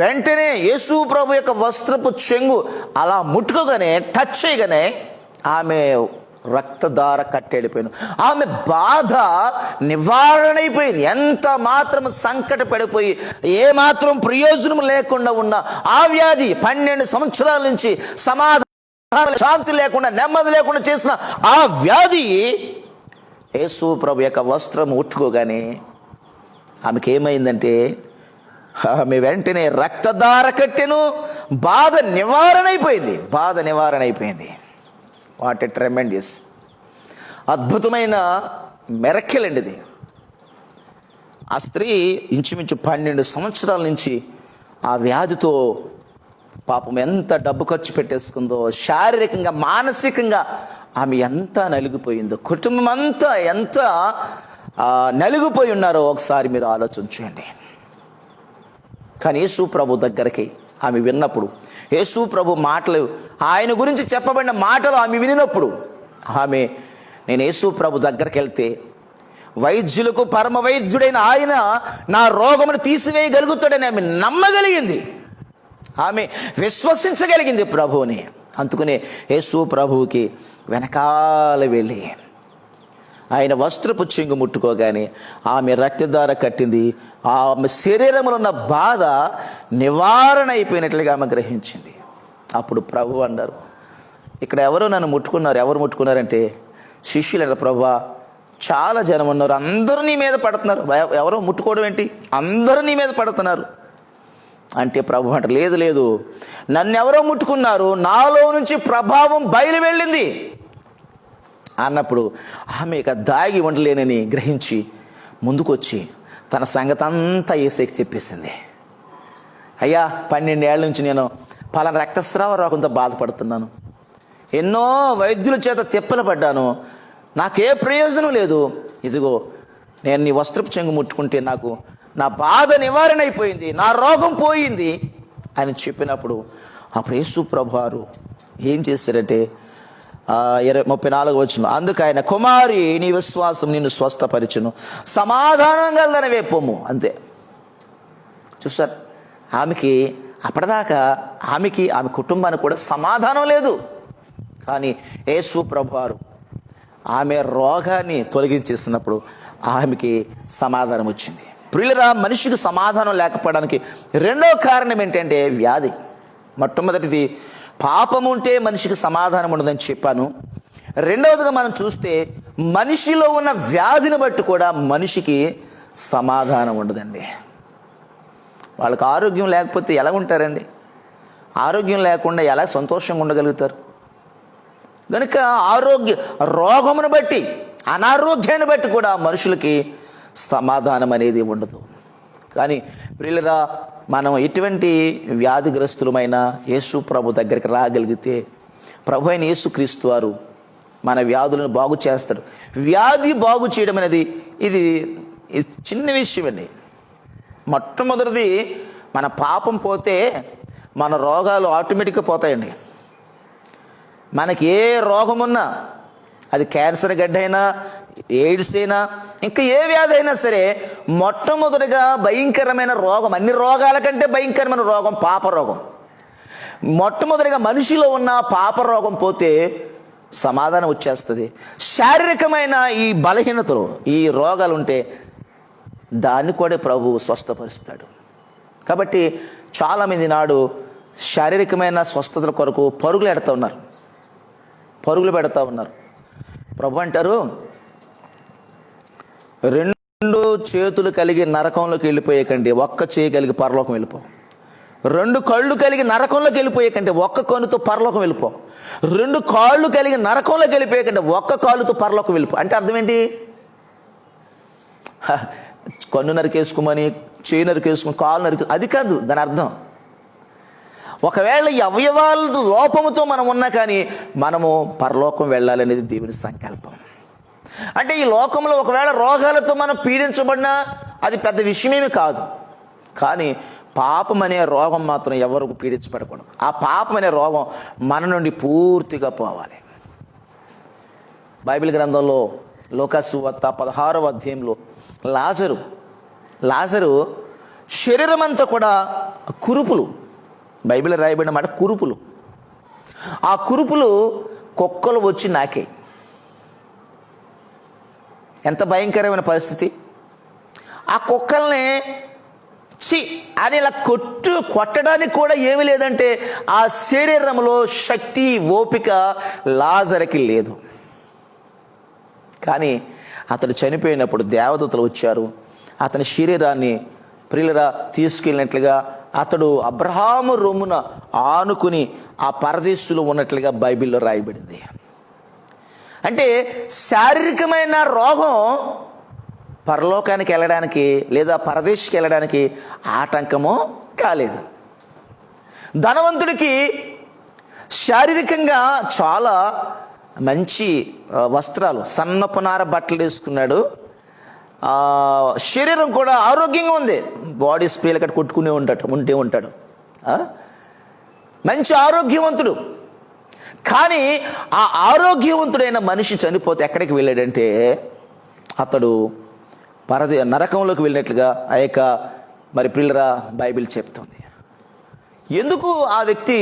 వెంటనే యేసు ప్రభు యొక్క వస్త్రపు చెంగు అలా ముట్టుకోగానే, టచ్ చేయగానే ఆమె రక్తధార కట్టెళ్ళిపోయాను. ఆమె బాధ నివారణ అయిపోయింది. ఎంత మాత్రం సంకట పడిపోయి ఏ మాత్రం ప్రయోజనం లేకుండా ఉన్న ఆ వ్యాధి 12 సంవత్సరాల నుంచి సమాధానం, శాంతి లేకుండా, నెమ్మది లేకుండా చేసిన ఆ వ్యాధి యేసు ప్రభు యొక్క వస్త్రం ఉట్టుకోగానే ఆమెకి ఏమైందంటే ఆమె వెంటనే రక్తధార కట్టెను, బాధ నివారణ అయిపోయింది. వాట్ ఎ ట్రెమెండియస్, అద్భుతమైన మెరకిల్ అండి ఇది. ఆ స్త్రీ ఇంచుమించు 12 సంవత్సరాల నుంచి ఆ వ్యాధితో పాపం ఎంత డబ్బు ఖర్చు పెట్టేసుకుందో, శారీరకంగా, మానసికంగా ఆమె ఎంత నలిగిపోయిందో, కుటుంబం అంతా ఎంత నలిగిపోయి ఉన్నారో ఒకసారి మీరు ఆలోచించండి. కానీ యేసు ప్రభు దగ్గరికి ఆమె విన్నప్పుడు, యేసు ప్రభు మాటలు, ఆయన గురించి చెప్పబడిన మాటలు ఆమె వినినప్పుడు నేను యేసు ప్రభు దగ్గరికి వెళ్తే వైద్యులకు పరమ వైద్యుడైన ఆయన నా రోగమును తీసివేయగలుగుతాడని ఆమె నమ్మగలిగింది, ఆమె విశ్వసించగలిగింది ప్రభువుని. అందుకనే యేసు ప్రభువుకి వెనకాల వెళ్ళి ఆయన వస్త్రపు చెంగు ముట్టుకోగానే ఆమె రక్తధార కట్టింది. ఆమె శరీరంలో ఉన్న బాధ నివారణ అయిపోయినట్లుగా ఆమె గ్రహించింది. అప్పుడు ప్రభు అన్నారు, ఇక్కడ ఎవరో నన్ను ముట్టుకున్నారు. ఎవరు ముట్టుకున్నారంటే శిష్యులు. ప్రభువా, చాలా జనం ఉన్నారు, అందరూ నీ మీద పడుతున్నారు. ఎవరో ముట్టుకోవడం ఏంటి, అందరూ నీ మీద పడుతున్నారు అంటే ప్రభు అంటారు, లేదు లేదు, నన్ను ఎవరో ముట్టుకున్నారు, నాలో నుంచి ప్రభావం బయలు వెళ్ళింది అన్నప్పుడు ఆమె ఇక దాగి ఉండలేనని గ్రహించి ముందుకొచ్చి తన సంగతి అంతా యేసుకి చెప్పేసింది. అయ్యా, 12 ఏళ్ల నుంచి నేను పలానా రక్తస్రావ రోగంతో బాధపడుతున్నాను, ఎన్నో వైద్యుల చేత తిప్పలు పడ్డాను, నాకే ప్రయోజనం లేదు. ఇదిగో నేను నీ వస్త్రపు చెంగు ముట్టుకుంటే నాకు నా బాధ నివారణ అయిపోయింది, నా రోగం పోయింది అని చెప్పినప్పుడు అప్పుడు యేసు ప్రభువారు ఏం చేశారంటే 34 వచనం, అందుకు ఆయన, కుమారి, నీ విశ్వాసం నిన్ను స్వస్థపరిచును, సమాధానం గలదనవే పొమ్ము. అంతే. చూసారు, ఆమెకి అప్పటిదాకా ఆమె కుటుంబానికి కూడా సమాధానం లేదు. కానీ యేసు ప్రభువారు ఆమె రోగాన్ని తొలగించేసినప్పుడు ఆమెకి సమాధానం వచ్చింది. ప్రియులరా, మనిషికి సమాధానం లేకపోవడానికి రెండో కారణం ఏంటంటే వ్యాధి. మొట్టమొదటిది పాపం ఉంటే మనిషికి సమాధానం ఉండదని చెప్పాను. రెండవదిగా మనం చూస్తే మనిషిలో ఉన్న వ్యాధిని బట్టి కూడా మనిషికి సమాధానం ఉండదండి. వాళ్ళకి ఆరోగ్యం లేకపోతే ఎలా ఉంటారండి? ఆరోగ్యం లేకుండా ఎలా సంతోషంగా ఉండగలుగుతారు? కనుక రోగమును బట్టి, అనారోగ్యాన్ని బట్టి కూడా మనుషులకి సమాధానం అనేది ఉండదు. కానీ ప్రియులరా, మనం ఎటువంటి వ్యాధిగ్రస్తులమైన యేసు ప్రభు దగ్గరికి రాగలిగితే ప్రభు అయిన యేసుక్రీస్తు వారు మన వ్యాధులను బాగు చేస్తాడు. వ్యాధి బాగు చేయడం అనేది ఇది చిన్న విషయం అండి. మొట్టమొదటిది, మన పాపం పోతే మన రోగాలు ఆటోమేటిక్గా పోతాయండి. మనకి ఏ రోగమున్నా, అది క్యాన్సర్ గడ్డైనా, ఎయిడ్స్ అయినా, ఇంకా ఏ వ్యాధి అయినా సరే, మొట్టమొదటిగా భయంకరమైన రోగం, అన్ని రోగాల కంటే భయంకరమైన రోగం పాప రోగం. మొట్టమొదటిగా మనిషిలో ఉన్న పాప రోగం పోతే సమాధానం వచ్చేస్తుంది. శారీరకమైన ఈ బలహీనతలు, ఈ రోగాలు ఉంటే దాన్ని కూడా ప్రభువు స్వస్థపరుస్తాడు. కాబట్టి చాలామంది నాడు శారీరకమైన స్వస్థతల కొరకు పరుగులు పెడతా ఉన్నారు. ప్రభు అంటారు, 2 చేతులు కలిగి నరకంలోకి వెళ్ళిపోయేకండి, 1 చేయి కలిగి పరలోకం వెళ్ళిపో. 2 కళ్ళు కలిగి నరకంలోకి వెళ్ళిపోయేకంటే 1 కన్నుతో పరలోకం వెళ్ళిపో. 2 కాళ్ళు కలిగి నరకంలోకి వెళ్ళిపోయేకంటే 1 కాలుతో పరలోకం వెళ్ళిపో. అంటే అర్థం ఏంటి? కన్ను నరికేసుకోమని, చేయి నరికేసుకుని, కాలు అది కాదు దాని అర్థం. ఒకవేళ ఈ అవయవాల లోపముతో మనం ఉన్నా కానీ మనము పరలోకం వెళ్ళాలనేది దేవుని సంకల్పం. అంటే ఈ లోకంలో ఒకవేళ రోగాలతో మనం పీడించబడినా అది పెద్ద విషయమేమి కాదు. కానీ పాపం అనే రోగం మాత్రం ఎవరికి పీడించబడకూడదు. ఆ పాపం అనే రోగం మన నుండి పూర్తిగా పోవాలి. బైబిల్ గ్రంథంలో లోకాసువార్త 16వ అధ్యాయంలో లాజరు శరీరం అంతా కూడా కురుపులు, బైబిల్ రాయబడిన మాట కురుపులు. ఆ కురుపులు కుక్కలు వచ్చి నాకే. ఎంత భయంకరమైన పరిస్థితి! ఆ కుక్కల్ని అని ఇలా కొట్టడానికి కూడా ఏమీ లేదంటే ఆ శరీరంలో శక్తి, ఓపిక లాజరుకి లేదు. కానీ అతడు చనిపోయినప్పుడు దేవదూతలు వచ్చారు, అతని శరీరాన్ని ప్రియులరా తీసుకెళ్ళినట్లుగా అతడు అబ్రహాము రొమ్మున ఆనుకుని ఆ పరదేశంలో ఉన్నట్లుగా బైబిల్లో రాయబడింది. అంటే శారీరకమైన రోగం పరలోకానికి వెళ్ళడానికి లేదా పరదేశికి వెళ్ళడానికి ఆటంకము కాలేదు. ధనవంతుడికి శారీరకంగా చాలా మంచి వస్త్రాలు, సన్నపునార బట్టలు వేసుకున్నాడు, శరీరం కూడా ఆరోగ్యంగా ఉంది, బాడీ స్ప్రేలు కట్టి కొట్టుకునే ఉంటాడు, మంచి ఆరోగ్యవంతుడు. కానీ ఆ ఆరోగ్యవంతుడైన మనిషి చనిపోతే ఎక్కడికి వెళ్ళాడంటే అతడు నరకంలోకి వెళ్ళినట్లుగా ఆ యొక్క మరి ప్రియులరా బైబిల్ చెప్తుంది. ఎందుకు ఆ వ్యక్తి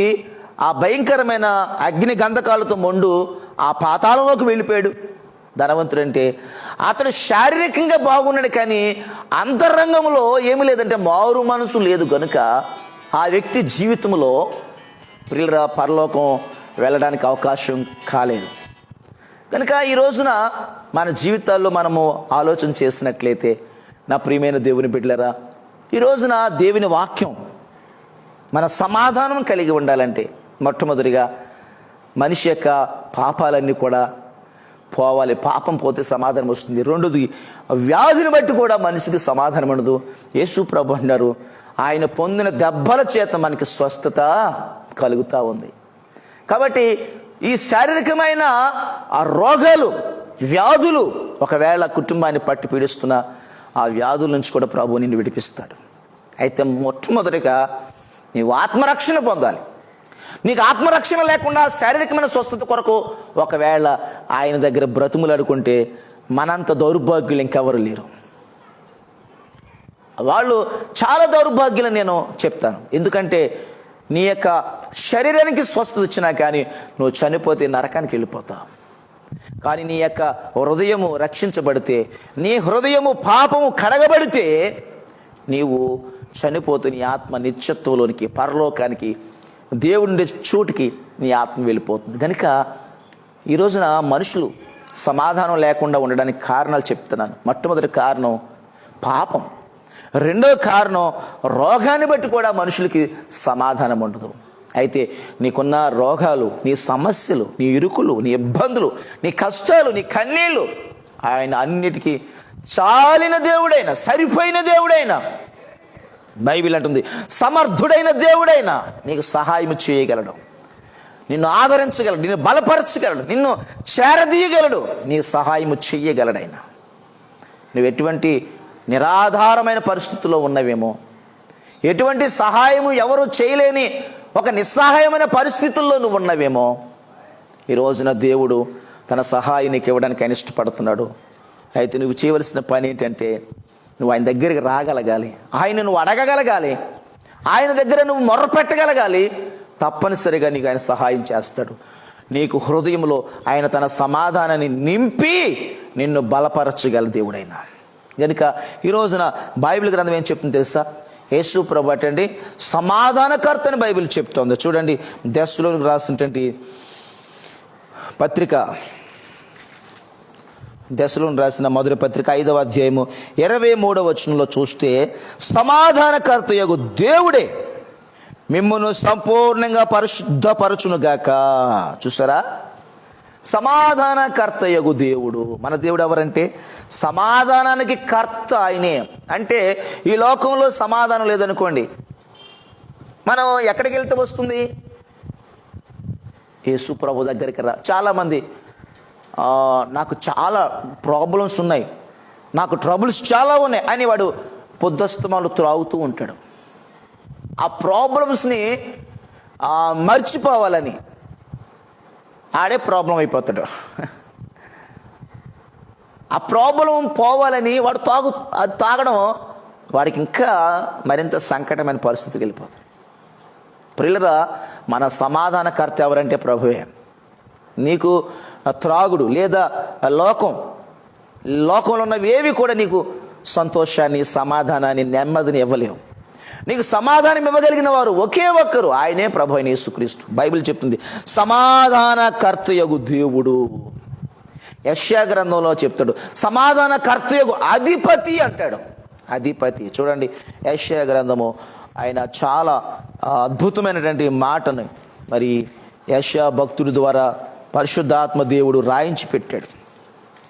ఆ భయంకరమైన అగ్ని గంధకాలతో మొండు ఆ పాతాళంలోకి వెళ్ళిపోయాడు. ధనవంతుడంటే అతడు శారీరకంగా బాగున్నాడు, కానీ అంతరంగంలో ఏమి లేదంటే మారు మనసు లేదు కనుక ఆ వ్యక్తి జీవితంలో ప్రియులరా పరలోకం వెళ్ళడానికి అవకాశం కాలేదు. కనుక ఈ రోజున మన జీవితాల్లో మనము ఆలోచన చేసినట్లయితే నా ప్రియమైన దేవుని బిడ్డలరా, ఈ రోజున దేవుని వాక్యం మన సమాధానం కలిగి ఉండాలంటే మొట్టమొదటిగా మనిషి యొక్క పాపాలన్నీ కూడా పోవాలి. పాపం పోతే సమాధానం వస్తుంది. రెండోది, వ్యాధిని బట్టి కూడా మనిషికి సమాధానం ఉండదు. యేసు ప్రభు అన్నారు, ఆయన పొందిన దెబ్బల చేత మనకి స్వస్థత కలుగుతూ ఉంది. కాబట్టి ఈ శారీరకమైన ఆ రోగాలు, వ్యాధులు ఒకవేళ కుటుంబాన్ని పట్టి పీడిస్తున్న ఆ వ్యాధుల నుంచి కూడా ప్రభు నిన్ను విడిపిస్తాడు. అయితే మొట్టమొదటిగా నీవు ఆత్మరక్షణ పొందాలి. నీకు ఆత్మరక్షణ లేకుండా శారీరకమైన స్వస్థత కొరకు ఒకవేళ ఆయన దగ్గర బ్రతుములాడుకుంటే మనంత దౌర్భాగ్యులు ఇంకెవరు లేరు. వాళ్ళు చాలా దౌర్భాగ్యులు నేను చెప్తాను. ఎందుకంటే నీ యొక్క శరీరానికి స్వస్థత వచ్చినా కానీ నువ్వు చనిపోతే నరకానికి వెళ్ళిపోతావు. కానీ నీ యొక్క హృదయము రక్షించబడితే, నీ హృదయము పాపము కడగబడితే నీవు చనిపోతే నీ ఆత్మ నిత్యత్వంలోనికి, పరలోకానికి, దేవుడి చోటుకి నీ ఆత్మ వెళ్ళిపోతుంది. కనుక ఈ రోజున మనుషులు సమాధానం లేకుండా ఉండడానికి కారణాలు చెప్తున్నాను. మొట్టమొదటి కారణం పాపం. రెండో కారణం రోగాన్ని బట్టి కూడా మనుషులకి సమాధానం ఉండదు. అయితే నీకున్న రోగాలు, నీ సమస్యలు, నీ ఇరుకులు, నీ ఇబ్బందులు, నీ కష్టాలు, నీ కన్నీళ్ళు ఆయన అన్నిటికీ చాలిన దేవుడైన, సరిపోయిన దేవుడైన, బైబిల్ అంటుంది సమర్థుడైన దేవుడైన నీకు సహాయం చేయగలడు, నిన్ను ఆదరించగలడు, నిన్ను బలపరచగలడు, నిన్ను చేరదీయగలడు, నీకు సహాయము చెయ్యగలడైనా. నువ్వు ఎటువంటి నిరాధారమైన పరిస్థితుల్లో ఉన్నవేమో, ఎటువంటి సహాయము ఎవరు చేయలేని ఒక నిస్సహాయమైన పరిస్థితుల్లో నువ్వు ఉన్నవేమో, ఈ రోజున దేవుడు తన సహాయానికి ఇవ్వడానికి ఆయన ఇష్టపడుతున్నాడు. అయితే నువ్వు చేయవలసిన పని ఏంటంటే నువ్వు ఆయన దగ్గరికి రాగలగాలి, ఆయన నువ్వు అడగగలగాలి, ఆయన దగ్గర నువ్వు మొర్ర పెట్టగలగాలి. తప్పనిసరిగా నీకు ఆయన సహాయం చేస్తాడు. నీకు హృదయంలో ఆయన తన సమాధానాన్ని నింపి నిన్ను బలపరచగల దేవుడైనా. కనుక ఈ రోజున బైబిల్ గ్రంథం ఏం చెప్తుంది తెలుసా? యేసు ప్రభు అటండి సమాధానకర్తని బైబిల్ చెప్తోంది. చూడండి, దెస్సలోనికి రాసినటువంటి పత్రిక, దెస్సలోనికి రాసిన మొదటి పత్రిక 5వ అధ్యాయము 23వ వచనంలో చూస్తే, సమాధానకర్తయగు దేవుడే మిమ్మును సంపూర్ణంగా పరిశుద్ధపరచునుగాక. చూసారా, సమాధానకర్తయగు దేవుడు. మన దేవుడు ఎవరంటే సమాధానానికి కర్త ఆయనే. అంటే ఈ లోకంలో సమాధానం లేదనుకోండి, మనం ఎక్కడికి వెళ్తే వస్తుంది? యేసు ప్రభు దగ్గరికి రా. చాలామంది నాకు చాలా ప్రాబ్లమ్స్ ఉన్నాయి, నాకు ట్రబుల్స్ చాలా ఉన్నాయి అని వాడు పొద్దుస్తమాలు త్రాగుతూ ఉంటాడు. ఆ ప్రాబ్లమ్స్ని మర్చిపోవాలని ఆడే ప్రాబ్లం అయిపోతాడు. ఆ ప్రాబ్లం పోవాలని వాడు తాగడం వాడికి ఇంకా మరింత సంకటమైన పరిస్థితికి వెళ్ళిపోతాడు. ప్రియులరా, మన సమాధానకర్త ఎవరంటే ప్రభువే. నీకు త్రాగుడు లేదా లోకంలో ఉన్నవేవి కూడా నీకు సంతోషాన్ని, సమాధానాన్ని, నెమ్మదిని ఇవ్వలేవు. నీకు సమాధానం ఇవ్వగలిగిన వారు ఒకే ఒక్కరు, ఆయనే ప్రభు అయిన యేసుక్రీస్తు. బైబిల్ చెప్తుంది సమాధానకర్తయగు దేవుడు. యెషయా గ్రంథంలో చెప్తాడు సమాధానకర్తయగు అధిపతి అంటాడు. అధిపతి. చూడండి, యెషయా గ్రంథము ఆయన చాలా అద్భుతమైనటువంటి మాటను మరి యెషయా భక్తుడి ద్వారా పరిశుద్ధాత్మ దేవుడు రాయించి పెట్టాడు.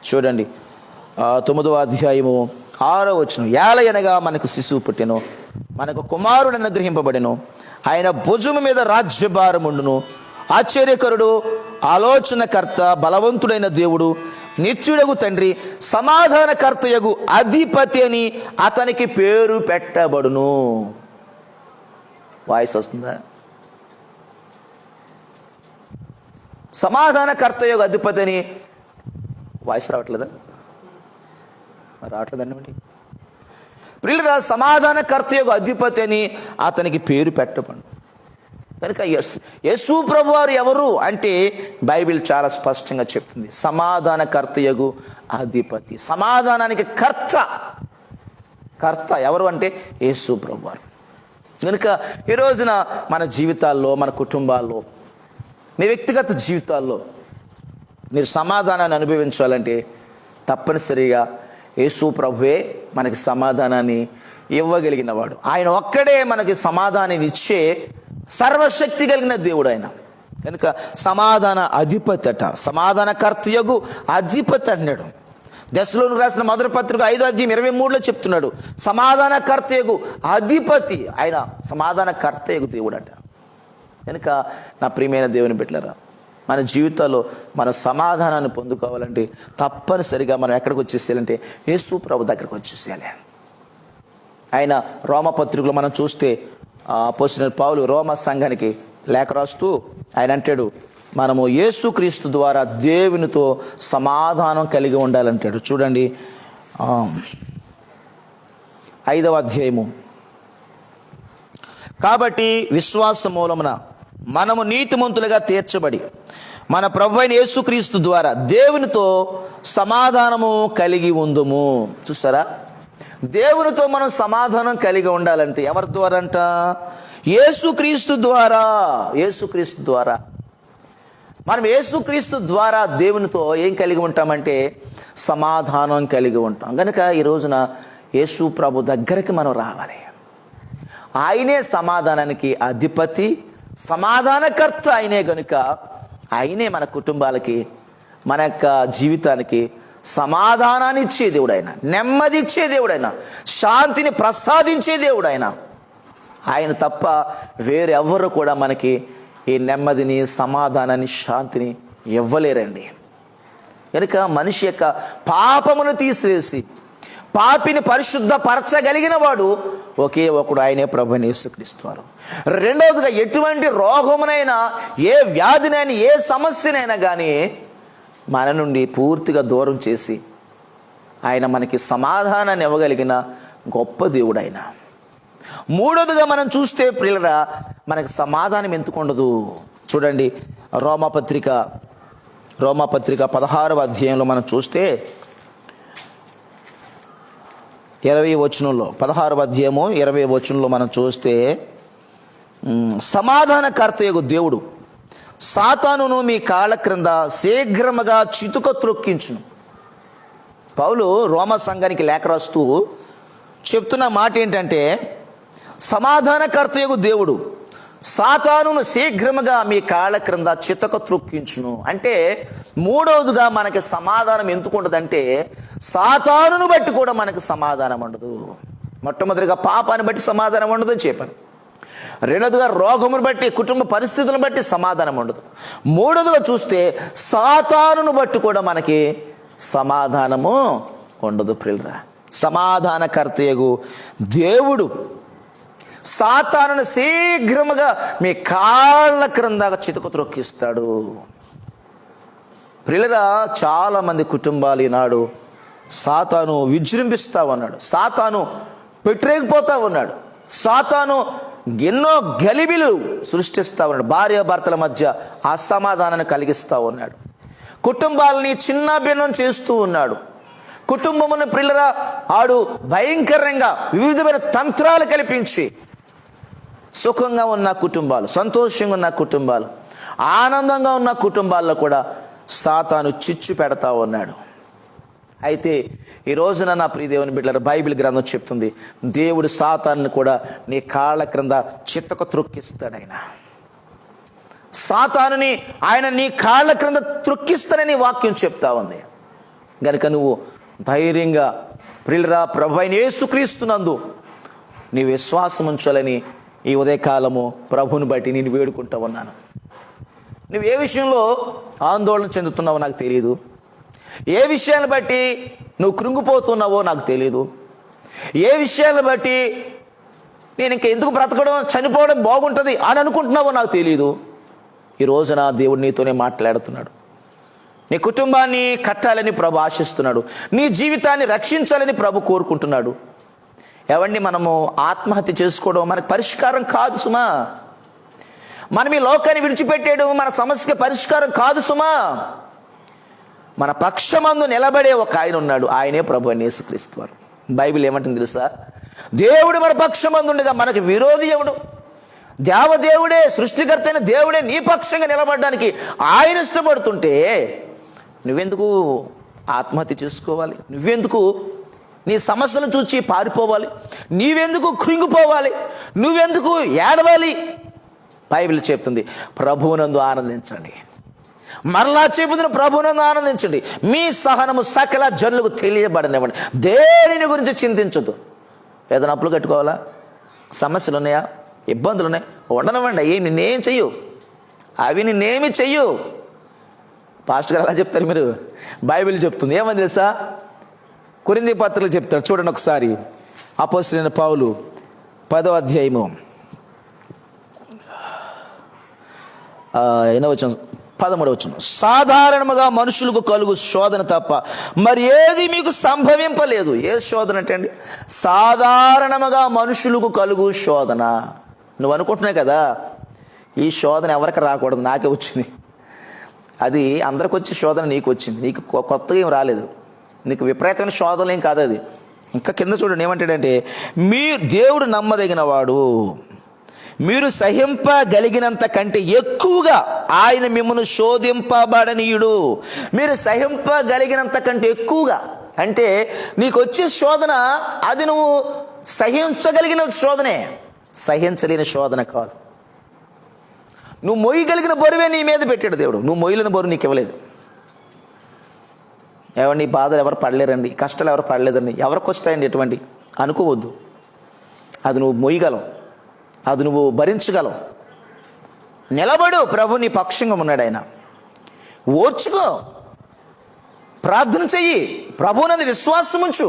చూడండి, 9వ అధ్యాయము 6వ వచనం, ఏలయనగా మనకు శిశువు పుట్టెను, మనకు కుమారుడు అనుగ్రహింపబడెను, ఆయన భుజము మీద రాజ్యభారముండును, ఆశ్చర్యకరుడు, ఆలోచనకర్త, బలవంతుడైన దేవుడు, నిత్యుడగు తండ్రి, సమాధానకర్తయగు అధిపతి అని అతనికి పేరు పెట్టబడును. వాయిస్ వస్తుందా? సమాధానకర్తయగు అధిపతి అని వాయిస్ రావట్లేదా? రావట్లేదండి. ప్రియులరా, సమాధానకర్త యొక్క అధిపతి అని అతనికి పేరు పెట్టబడు. కనుక యేసు ప్రభువారు ఎవరు అంటే బైబిల్ చాలా స్పష్టంగా చెప్తుంది, సమాధానకర్తయగు అధిపతి. సమాధానానికి కర్త ఎవరు అంటే యేసు ప్రభువారు. కనుక ఈ రోజున మన జీవితాల్లో, మన కుటుంబాల్లో, మీ వ్యక్తిగత జీవితాల్లో మీరు సమాధానాన్ని అనుభవించాలంటే తప్పనిసరిగా యేసు ప్రభువే మనకి సమాధానాన్ని ఇవ్వగలిగిన వాడు. ఆయన ఒక్కడే మనకి సమాధానాన్ని ఇచ్చే సర్వశక్తి కలిగిన దేవుడు ఆయన. కనుక సమాధాన అధిపతి అట, సమాధానకర్తయగు అధిపతి అన్నాడు. దశలోనికి రాసిన మొదటి పత్రిక 5:23 చెప్తున్నాడు, సమాధానకర్తయగు అధిపతి ఆయన, సమాధానకర్తయగు దేవుడు అట. కనుక నా ప్రియమైన దేవుని బిడ్డలారా, మన జీవితాల్లో మన సమాధానాన్ని పొందుకోవాలంటే తప్పనిసరిగా మనం ఎక్కడికి వచ్చేసేయాలంటే యేసు ప్రభు దగ్గరికి వచ్చేసేయాలి. ఆయన రోమపత్రికలో మనం చూస్తే అపోస్తలుడైన పౌలు రోమ సంఘానికి లేఖ రాస్తూ ఆయన అంటాడు, మనము యేసుక్రీస్తు ద్వారా దేవునితో సమాధానం కలిగి ఉండాలంటాడు. చూడండి 5వ అధ్యాయము, కాబట్టి విశ్వాస మూలమున మనము నీతిమంతులుగా తీర్చబడి మన ప్రభువైన యేసుక్రీస్తు ద్వారా దేవునితో సమాధానము కలిగి ఉందుము. చూసారా, దేవునితో మనం సమాధానం కలిగి ఉండాలంటే ఎవరి ద్వారా అంట? యేసుక్రీస్తు ద్వారా. యేసుక్రీస్తు ద్వారా మనం యేసుక్రీస్తు ద్వారా దేవునితో ఏం కలిగి ఉంటామంటే సమాధానం కలిగి ఉంటాం. కనుక ఈ రోజున యేసు ప్రభు దగ్గరికి మనం రావాలి. ఆయనే సమాధానానికి అధిపతి, సమాధానకర్త ఆయనే. కనుక ఆయనే మన కుటుంబాలకి, మన యొక్క జీవితానికి సమాధానాన్ని ఇచ్చే దేవుడు ఆయన, నెమ్మది ఇచ్చే దేవుడు ఆయన, శాంతిని ప్రసాదించే దేవుడు ఆయన. ఆయన తప్ప వేరెవ్వరు కూడా మనకి ఈ నెమ్మదిని, సమాధానాన్ని, శాంతిని ఇవ్వలేరండి. కనుక మనిషి యొక్క పాపమును తీసివేసి పాపిని పరిశుద్ధపరచగలిగిన వాడు ఒకే ఒకడు, ఆయనే ప్రభువైన యేసుక్రీస్తు వారు. రెండవదిగా, ఎటువంటి రోగమునైనా, ఏ వ్యాధినైనా, ఏ సమస్యనైనా కానీ మన నుండి పూర్తిగా దూరం చేసి ఆయన మనకి సమాధానాన్ని ఇవ్వగలిగిన గొప్ప దేవుడు ఆయన. మూడవదిగా మనం చూస్తే ప్రియులరా, మనకి సమాధానం ఎందుకు ఉండదు? చూడండి రోమాపత్రిక 16వ అధ్యాయంలో మనం చూస్తే 20వ వచనంలో, 16వ అధ్యాయము 20వ వచనంలో మనం చూస్తే, సమాధానకర్తయగు దేవుడు సాతానును మీ కాళ్ళ క్రింద శీఘ్రముగా చితుక త్రొక్కించును. పౌలు రోమ సంఘానికి లేఖ రాస్తూ చెప్తున్న మాట ఏంటంటే, సమాధానకర్తయగు దేవుడు సాతానును శీఘ్రముగా మీ కాళ్ళ క్రింద చితక త్రొక్కించును. అంటే మూడవదిగా మనకి సమాధానం ఎందుకు ఉండదంటే సాతానును బట్టి కూడా మనకి సమాధానం ఉండదు. మొట్టమొదటిగా పాపాన్ని బట్టి సమాధానం ఉండదు అని చెప్పాను. రెండవదిగా రోగమును బట్టి, కుటుంబ పరిస్థితులను బట్టి సమాధానం ఉండదు. మూడవదిగా చూస్తే సాతానును బట్టి కూడా మనకి సమాధానము ఉండదు. ప్రియులరా, సమాధానకర్తయగు దేవుడు సాతానును శీఘ్రముగా మీ కాళ్ళ క్రింద చితక త్రొక్కిస్తాడు. ప్రియులరా, చాలామంది కుటుంబాలు ఈనాడు సాతాను విజృంభిస్తూ ఉన్నాడు, సాతాను పెట్టరేగిపోతూ ఉన్నాడు, సాతాను ఎన్నో గలిబిలు సృష్టిస్తూ ఉన్నాడు, భార్యాభర్తల మధ్య అసమాధానాన్ని కలిగిస్తూ ఉన్నాడు, కుటుంబాలని చిన్న భిన్నం చేస్తూ ఉన్నాడు. కుటుంబమును ప్రియులరా ఆడు భయంకరంగా వివిధమైన తంత్రాలు కల్పించి సుఖంగా ఉన్న కుటుంబాలు, సంతోషంగా ఉన్న కుటుంబాలు, ఆనందంగా ఉన్న కుటుంబాల్లో కూడా సాతాను చిచ్చు పెడతా ఉన్నాడు. అయితే ఈ రోజున నా ప్రియ దేవుని బిడ్డలారా, బైబిల్ గ్రంథం చెప్తుంది, దేవుడు సాతాను కూడా నీ కాళ్ళ క్రింద చితక త్రొక్కిస్తాడు. ఆయన సాతానుని ఆయన నీ కాళ్ళ క్రింద త్రొక్కిస్తానని వాక్యం చెప్తా ఉంది. గనుక నువ్వు ధైర్యంగా ప్రియులరా ప్రభువైన యేసుక్రీస్తునందు నీ విశ్వాసం ఉంచాలని ఈ ఉదయకాలము ప్రభువుని బట్టి నేను వేడుకుంటూ ఉన్నాను. నువ్వు ఏ విషయంలో ఆందోళన చెందుతున్నావో నాకు తెలియదు, ఏ విషయాన్ని బట్టి నువ్వు కృంగిపోతున్నావో నాకు తెలియదు, ఏ విషయాన్ని బట్టి నేను ఇంక ఎందుకు బ్రతకడం, చనిపోవడం బాగుంటుంది అని అనుకుంటున్నావో నాకు తెలియదు. ఈ రోజున దేవుడు నీతోనే మాట్లాడుతున్నాడు. నీ కుటుంబాన్ని కట్టాలని ప్రభు ఆశిస్తున్నాడు, నీ జీవితాన్ని రక్షించాలని ప్రభు కోరుకుంటున్నాడు. ఎవండి, మనము ఆత్మహత్య చేసుకోవడం మనకు పరిష్కారం కాదు సుమా. మనం ఈ లోకాన్ని విడిచిపెట్టేయడం మన సమస్యకి పరిష్కారం కాదు సుమా. మన పక్షమందు నిలబడే ఒక ఆయన ఉన్నాడు, ఆయనే ప్రభు అయిన యేసుక్రీస్తు వారు. బైబిల్ ఏమంటుంది తెలుసా? దేవుడు మన పక్షమందు ఉండగా మనకు విరోధి ఎవడు? దేవదేవుడే, సృష్టికర్త అయిన దేవుడే నీ పక్షంగా నిలబడడానికి ఆయన ఇష్టపడుతుంటే నువ్వెందుకు ఆత్మహత్య చేసుకోవాలి? నువ్వెందుకు నీ సమస్యలను చూచి పారిపోవాలి? నీవెందుకు కృంగిపోవాలి? నువ్వెందుకు ఏడవాలి? బైబిల్ చెప్తుంది, ప్రభువునందు ఆనందించండి. మరలా చెబుతున్న, ప్రభువునందు ఆనందించండి. మీ సహనము సకల జనులకు తెలియబడనివ్వండి. దేనిని గురించి చింతించొద్దు. ఏదైనా అప్పులు కట్టుకోవాలా? సమస్యలు ఉన్నాయా? ఇబ్బందులు ఉన్నాయి? ఉండనివ్వండి. అయ్యి నిన్నేం చెయ్యు, అవి నిన్నేమి చెయ్యు. పాస్టర్ గారు అలా చెప్తారు, మీరు బైబిల్ చెప్తుంది. ఏమని తెలుసా? కొరింథీ పత్రికలు చెప్తాడు, చూడండి ఒకసారి. అపోస్తలుడైన పౌలు 10వ అధ్యాయము 13వ వచనం. సాధారణముగా మనుషులకు కలుగు శోధన తప్ప మరి ఏది మీకు సంభవింపలేదు. ఏ శోధన అంటే అండి? సాధారణముగా మనుషులకు కలుగు శోధన. నువ్వు అనుకుంటున్నావు కదా, ఈ శోధన ఎవరికి రాకూడదు, నాకే వచ్చింది. అది అందరికి వచ్చి శోధన నీకు వచ్చింది. నీకు కొత్తగా ఏం రాలేదు. నీకు విపరీతమైన శోధనలు ఏం కాదు అది. ఇంకా కింద చూడండి ఏమంటాడంటే, మీరు దేవుడు నమ్మదగిన వాడు, మీరు సహింపగలిగినంత కంటే ఎక్కువగా ఆయన మిమ్మల్ని శోధింపబడనీయుడు. మీరు సహింపగలిగినంత కంటే ఎక్కువగా అంటే నీకు వచ్చే శోధన అది నువ్వు సహించగలిగిన శోధనే, సహించలేని శోధన కాదు. నువ్వు మొయ్యగలిగిన బరువే నీ మీద పెట్టాడు దేవుడు. నువ్వు మొయ్యలేని బరువు నీకు ఇవ్వలేదు. ఏమండి, బాధలు ఎవరు పడలేరండి, కష్టాలు ఎవరు పడలేదండి, ఎవరికి వస్తాయండి ఎటువంటి అనుకోవద్దు. అది నువ్వు మొయ్యగలవు, అది నువ్వు భరించగలవు. నిలబడు, ప్రభు నీ పక్షంగా ఉన్నాడు. ఆయన ఓర్చుకో, ప్రార్థన చెయ్యి, ప్రభువునందు విశ్వాసం ఉంచు.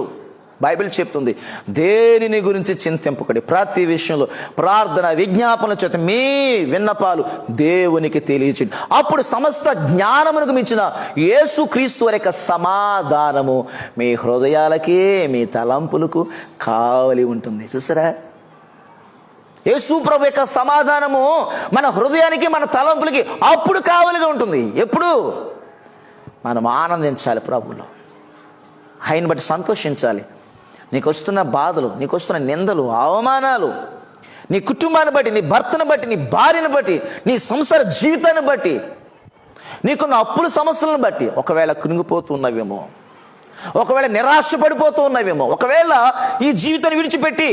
బైబిల్ చెప్తుంది, దేనిని గురించి చింతింపకడి, ప్రతి విషయంలో ప్రార్థన విజ్ఞాపనల చేత మీ విన్నపాలు దేవునికి తెలియచేయండి. అప్పుడు సమస్త జ్ఞానమునకు మించిన యేసుక్రీస్తు వారి యొక్క సమాధానము మీ హృదయాలకి, మీ తలంపులకు కావలి ఉంటుంది. చూసారా? యేసు ప్రభు యొక్క సమాధానము మన హృదయానికి, మన తలంపులకి అప్పుడు కావలిగా ఉంటుంది. ఎప్పుడు? మనం ఆనందించాలి ప్రభువులో, ఆయన బట్టి సంతోషించాలి. నీకు వస్తున్న బాధలు, నీకు వస్తున్న నిందలు, అవమానాలు, నీ కుటుంబాన్ని బట్టి, నీ భర్తను బట్టి, నీ భార్యను బట్టి, నీ సంసార జీవితాన్ని బట్టి, నీకున్న అప్పుల సమస్యలను బట్టి ఒకవేళ కృంగిపోతూ ఉన్నవేమో, ఒకవేళ నిరాశ పడిపోతూ ఉన్నవేమో, ఒకవేళ ఈ జీవితాన్ని విడిచిపెట్టి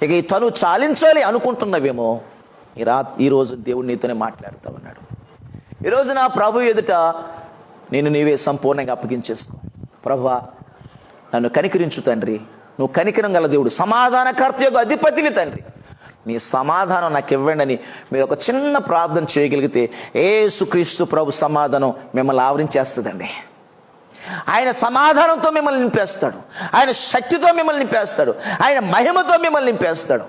ఇక ఈ తను చాలించాలి అనుకుంటున్నవేమో, ఈరోజు దేవుడు నీతోనే మాట్లాడుతూ ఉన్నాడు. ఈరోజు నా ప్రభు ఎదుట నేను నీవే సంపూర్ణంగా అప్పగించేసుకో. ప్రభువా, నన్ను కనికరించు తండ్రి. నువ్వు కనికరం గల దేవుడు, సమాధానకర్త యొక్క అధిపతివి తండ్రి. నీ సమాధానం నాకు ఇవ్వండి అని మీరు ఒక చిన్న ప్రార్థన చేయగలిగితే యేసుక్రీస్తు ప్రభు సమాధానం మిమ్మల్ని ఆవరించేస్తుందండి. ఆయన సమాధానంతో మిమ్మల్ని నింపేస్తాడు, ఆయన శక్తితో మిమ్మల్ని నింపేస్తాడు, ఆయన మహిమతో మిమ్మల్ని నింపేస్తాడు.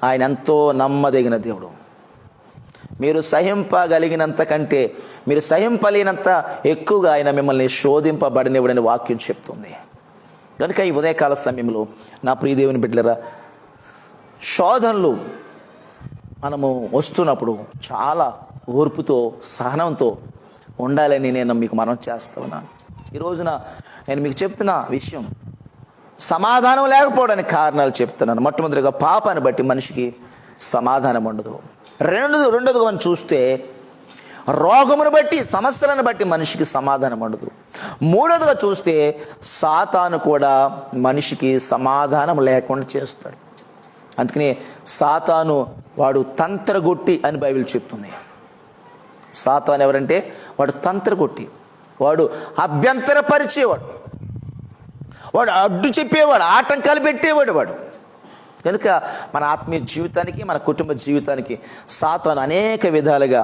ఆయన ఎంతో నమ్మదగిన దేవుడు. మీరు సహింపగలిగినంత కంటే, మీరు సహింపలేనంత ఎక్కువగా ఆయన మిమ్మల్ని శోధింపబడనివ్వడని వాక్యం చెప్తుంది. కనుక ఈ ఉదయకాల సమయంలో నా ప్రియ దేవుని బిడ్డలారా, శోధనలు మనము వస్తున్నప్పుడు చాలా ఓర్పుతో, సహనంతో ఉండాలని నేను మీకు మనవి చేస్తూ ఉన్నాను. ఈ రోజున నేను మీకు చెప్తున్న విషయం సమాధానం లేకపోవడానికి కారణాలు చెప్తున్నాను. మొట్టమొదటిగా పాపాన్ని బట్టి మనిషికి సమాధానం ఉండదు. రెండోదిగా మనం చూస్తే రోగమును బట్టి, సమస్యలను బట్టి మనిషికి సమాధానం ఉండదు. మూడోదిగా చూస్తే సాతాను కూడా మనిషికి సమాధానం లేకుండా చేస్తాడు. అందుకని సాతాను వాడు తంత్రగొట్టి అని బైబిల్ చెప్తుంది. సాతాను ఎవరంటే వాడు తంత్రగొట్టి, వాడు అభ్యంతరపరిచేవాడు, వాడు అడ్డు చెప్పేవాడు, ఆటంకాలు పెట్టేవాడు వాడు. కనుక మన ఆత్మీయ జీవితానికి, మన కుటుంబ జీవితానికి సాతాను అనేక విధాలుగా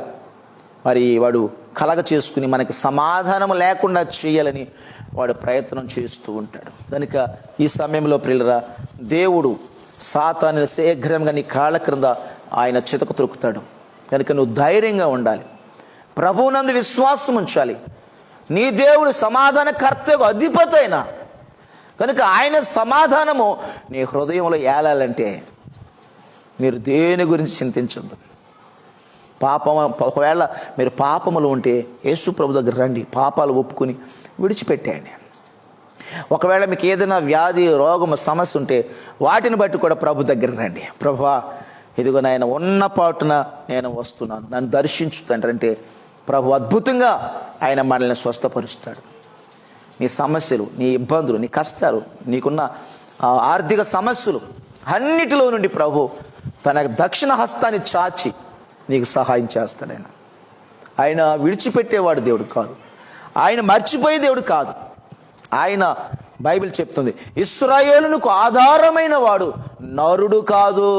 మరి వాడు కలగ చేసుకుని మనకి సమాధానం లేకుండా చేయాలని వాడు ప్రయత్నం చేస్తూ ఉంటాడు. కనుక ఈ సమయంలో ప్రియులరా, దేవుడు సాతాను శీఘ్రంగా నీ కాళ్ళ క్రింద ఆయన చితక త్రొక్కుతాడు. కనుక నువ్వు ధైర్యంగా ఉండాలి, ప్రభువునందు విశ్వాసం ఉంచాలి. నీ దేవుడు సమాధానకర్తకు అధిపతి అయిన కనుక ఆయన సమాధానము నీ హృదయంలో ఏలాలంటే మీరు దేని గురించి చింతించొద్దు. ఒకవేళ మీరు పాపములు ఉంటే యేసు ప్రభు దగ్గర రండి, పాపాలు ఒప్పుకొని విడిచిపెట్టేయండి. ఒకవేళ మీకు ఏదైనా వ్యాధి, రోగం, సమస్య ఉంటే వాటిని బట్టి కూడా ప్రభు దగ్గర రండి. ప్రభువా, ఇదిగో నాయన ఉన్న పాటున నేను వస్తున్నాను, నన్ను దర్శించు తండ్రి అంటే ప్రభు అద్భుతంగా ఆయన మనల్ని స్వస్థపరుస్తాడు. నీ సమస్యలు, నీ ఇబ్బందులు, నీ కష్టాలు, నీకున్న ఆర్థిక సమస్యలు అన్నిటిలో నుండి ప్రభు తన దక్షిణ హస్తాన్ని చాచి నీకు సహాయం చేస్తాడు. ఆయన విడిచిపెట్టేవాడు దేవుడు కాదు, ఆయన మర్చిపోయే దేవుడు కాదు. ఆయన బైబిల్ చెప్తుంది, ఇశ్రాయేలునకు ఆధారమైన వాడు నరుడు కాదు.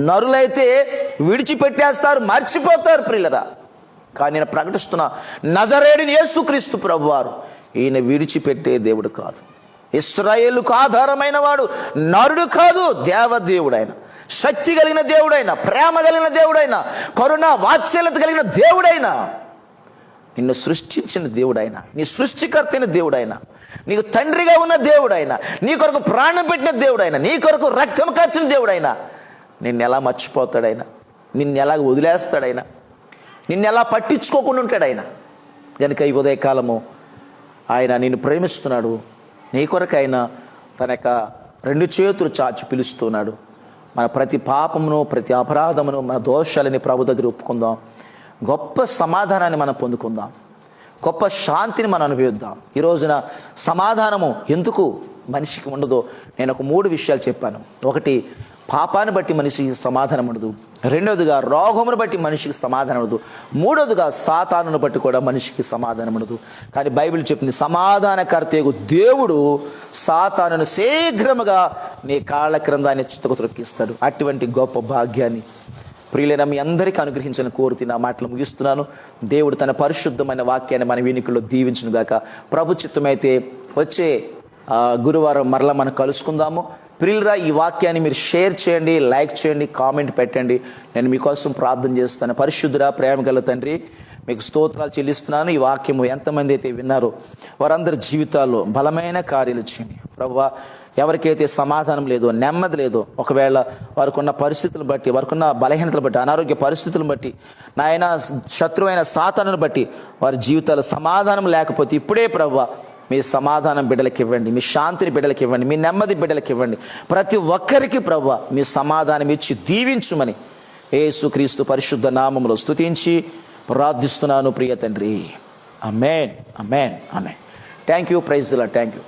నరులైతే విడిచిపెట్టేస్తారు, మర్చిపోతారు ప్రియులరా. కానీ నేను ప్రకటిస్తున్నా, నజరేయుడైన యేసుక్రీస్తు ప్రభువారు ఈయన విడిచిపెట్టే దేవుడు కాదు. ఇశ్రాయేలుకు ఆధారమైన వాడు నరుడు కాదు, దేవదేవుడైన, శక్తి కలిగిన దేవుడైన, ప్రేమ కలిగిన దేవుడైన, కరుణ వాత్సల్యత కలిగిన దేవుడైన, నిన్ను సృష్టించిన దేవుడైన, నీ సృష్టికర్త అయిన దేవుడైన, నీకు తండ్రిగా ఉన్న దేవుడైన, నీ కొరకు ప్రాణం పెట్టిన దేవుడైన, నీ కొరకు రక్తం కాచిన దేవుడైన నిన్నెలా మర్చిపోతాడైనా, నిన్నెలా వదిలేస్తాడైనా, నిన్నెలా పట్టించుకోకుండా ఉంటాడైనా. కనుక ఈ ఉదయకాలము ఆయన నిన్ను ప్రేమిస్తున్నాడు. నీ కొరకు ఆయన తన యొక్క 2 చేతులు చాచి పిలుస్తున్నాడు. మన ప్రతి పాపమును, ప్రతి అపరాధమును, మన దోషాలని ప్రభు దగ్గర ఒప్పుకుందాం. గొప్ప సమాధానాన్ని మనం పొందుకుందాం, గొప్ప శాంతిని మనం అనుభవిద్దాం. ఈ రోజున సమాధానము ఎందుకు మనిషికి ఉండదో నేను ఒక 3 విషయాలు చెప్పాను. ఒకటి, పాపాన్ని బట్టి మనిషికి సమాధానం ఉండదు. రెండవదిగా, రోగమును బట్టి మనిషికి సమాధానం ఉండదు. మూడవదిగా, సాతానును బట్టి కూడా మనిషికి సమాధానం ఉండదు. కానీ బైబిల్ చెప్తుంది, సమాధానకర్తయగు దేవుడు సాతానును శీఘ్రముగా నీ కాళ్ళ క్రింద ఆయన చిత్తకు త్రొక్కిస్తాడు. అటువంటి గొప్ప భాగ్యాన్ని ప్రియులైన మీ అందరికీ అనుగ్రహించాలని కోరుతున్న మాటలు ముగిస్తున్నాను. దేవుడు తన పరిశుద్ధమైన వాక్యాన్ని మన వెనుకల్లో దీవించును గాక. ప్రభు చిత్తమైతే వచ్చే గురువారం మరలా మనం కలుసుకుందాము. ప్రియులరా, ఈ వాక్యాన్ని మీరు షేర్ చేయండి, లైక్ చేయండి, కామెంట్ పెట్టండి. నేను మీకోసం ప్రార్థన చేస్తాను. పరిశుద్ధుడా, ప్రేమ గల తండ్రి, మీకు స్తోత్రాలు చెల్లిస్తున్నాను. ఈ వాక్యము ఎంతమంది అయితే విన్నారో వారందరి జీవితాల్లో బలమైన కార్యాలు చేయండి ప్రభువా. ఎవరికైతే సమాధానం లేదో, నెమ్మది లేదో, ఒకవేళ వారికి ఉన్న పరిస్థితులను బట్టి, వారికి ఉన్న బలహీనతలు బట్టి, అనారోగ్య పరిస్థితులను బట్టి, నాయన శత్రువైన సాతానును బట్టి వారి జీవితాలు సమాధానం లేకపోతే ఇప్పుడే ప్రభువా మీ సమాధానం బిడ్డలకు ఇవ్వండి, మీ శాంతిని బిడ్డలకు ఇవ్వండి, మీ నెమ్మది బిడ్డలకు ఇవ్వండి. ప్రతి ఒక్కరికి ప్రభువా మీ సమాధానం ఇచ్చి దీవించుమని యేసుక్రీస్తు పరిశుద్ధ నామములో స్తుతించి ప్రార్థిస్తున్నాను ప్రియ తండ్రి. ఆమేన్, ఆమేన్, ఆమేన్. Thank you, praise the lord. Thank you.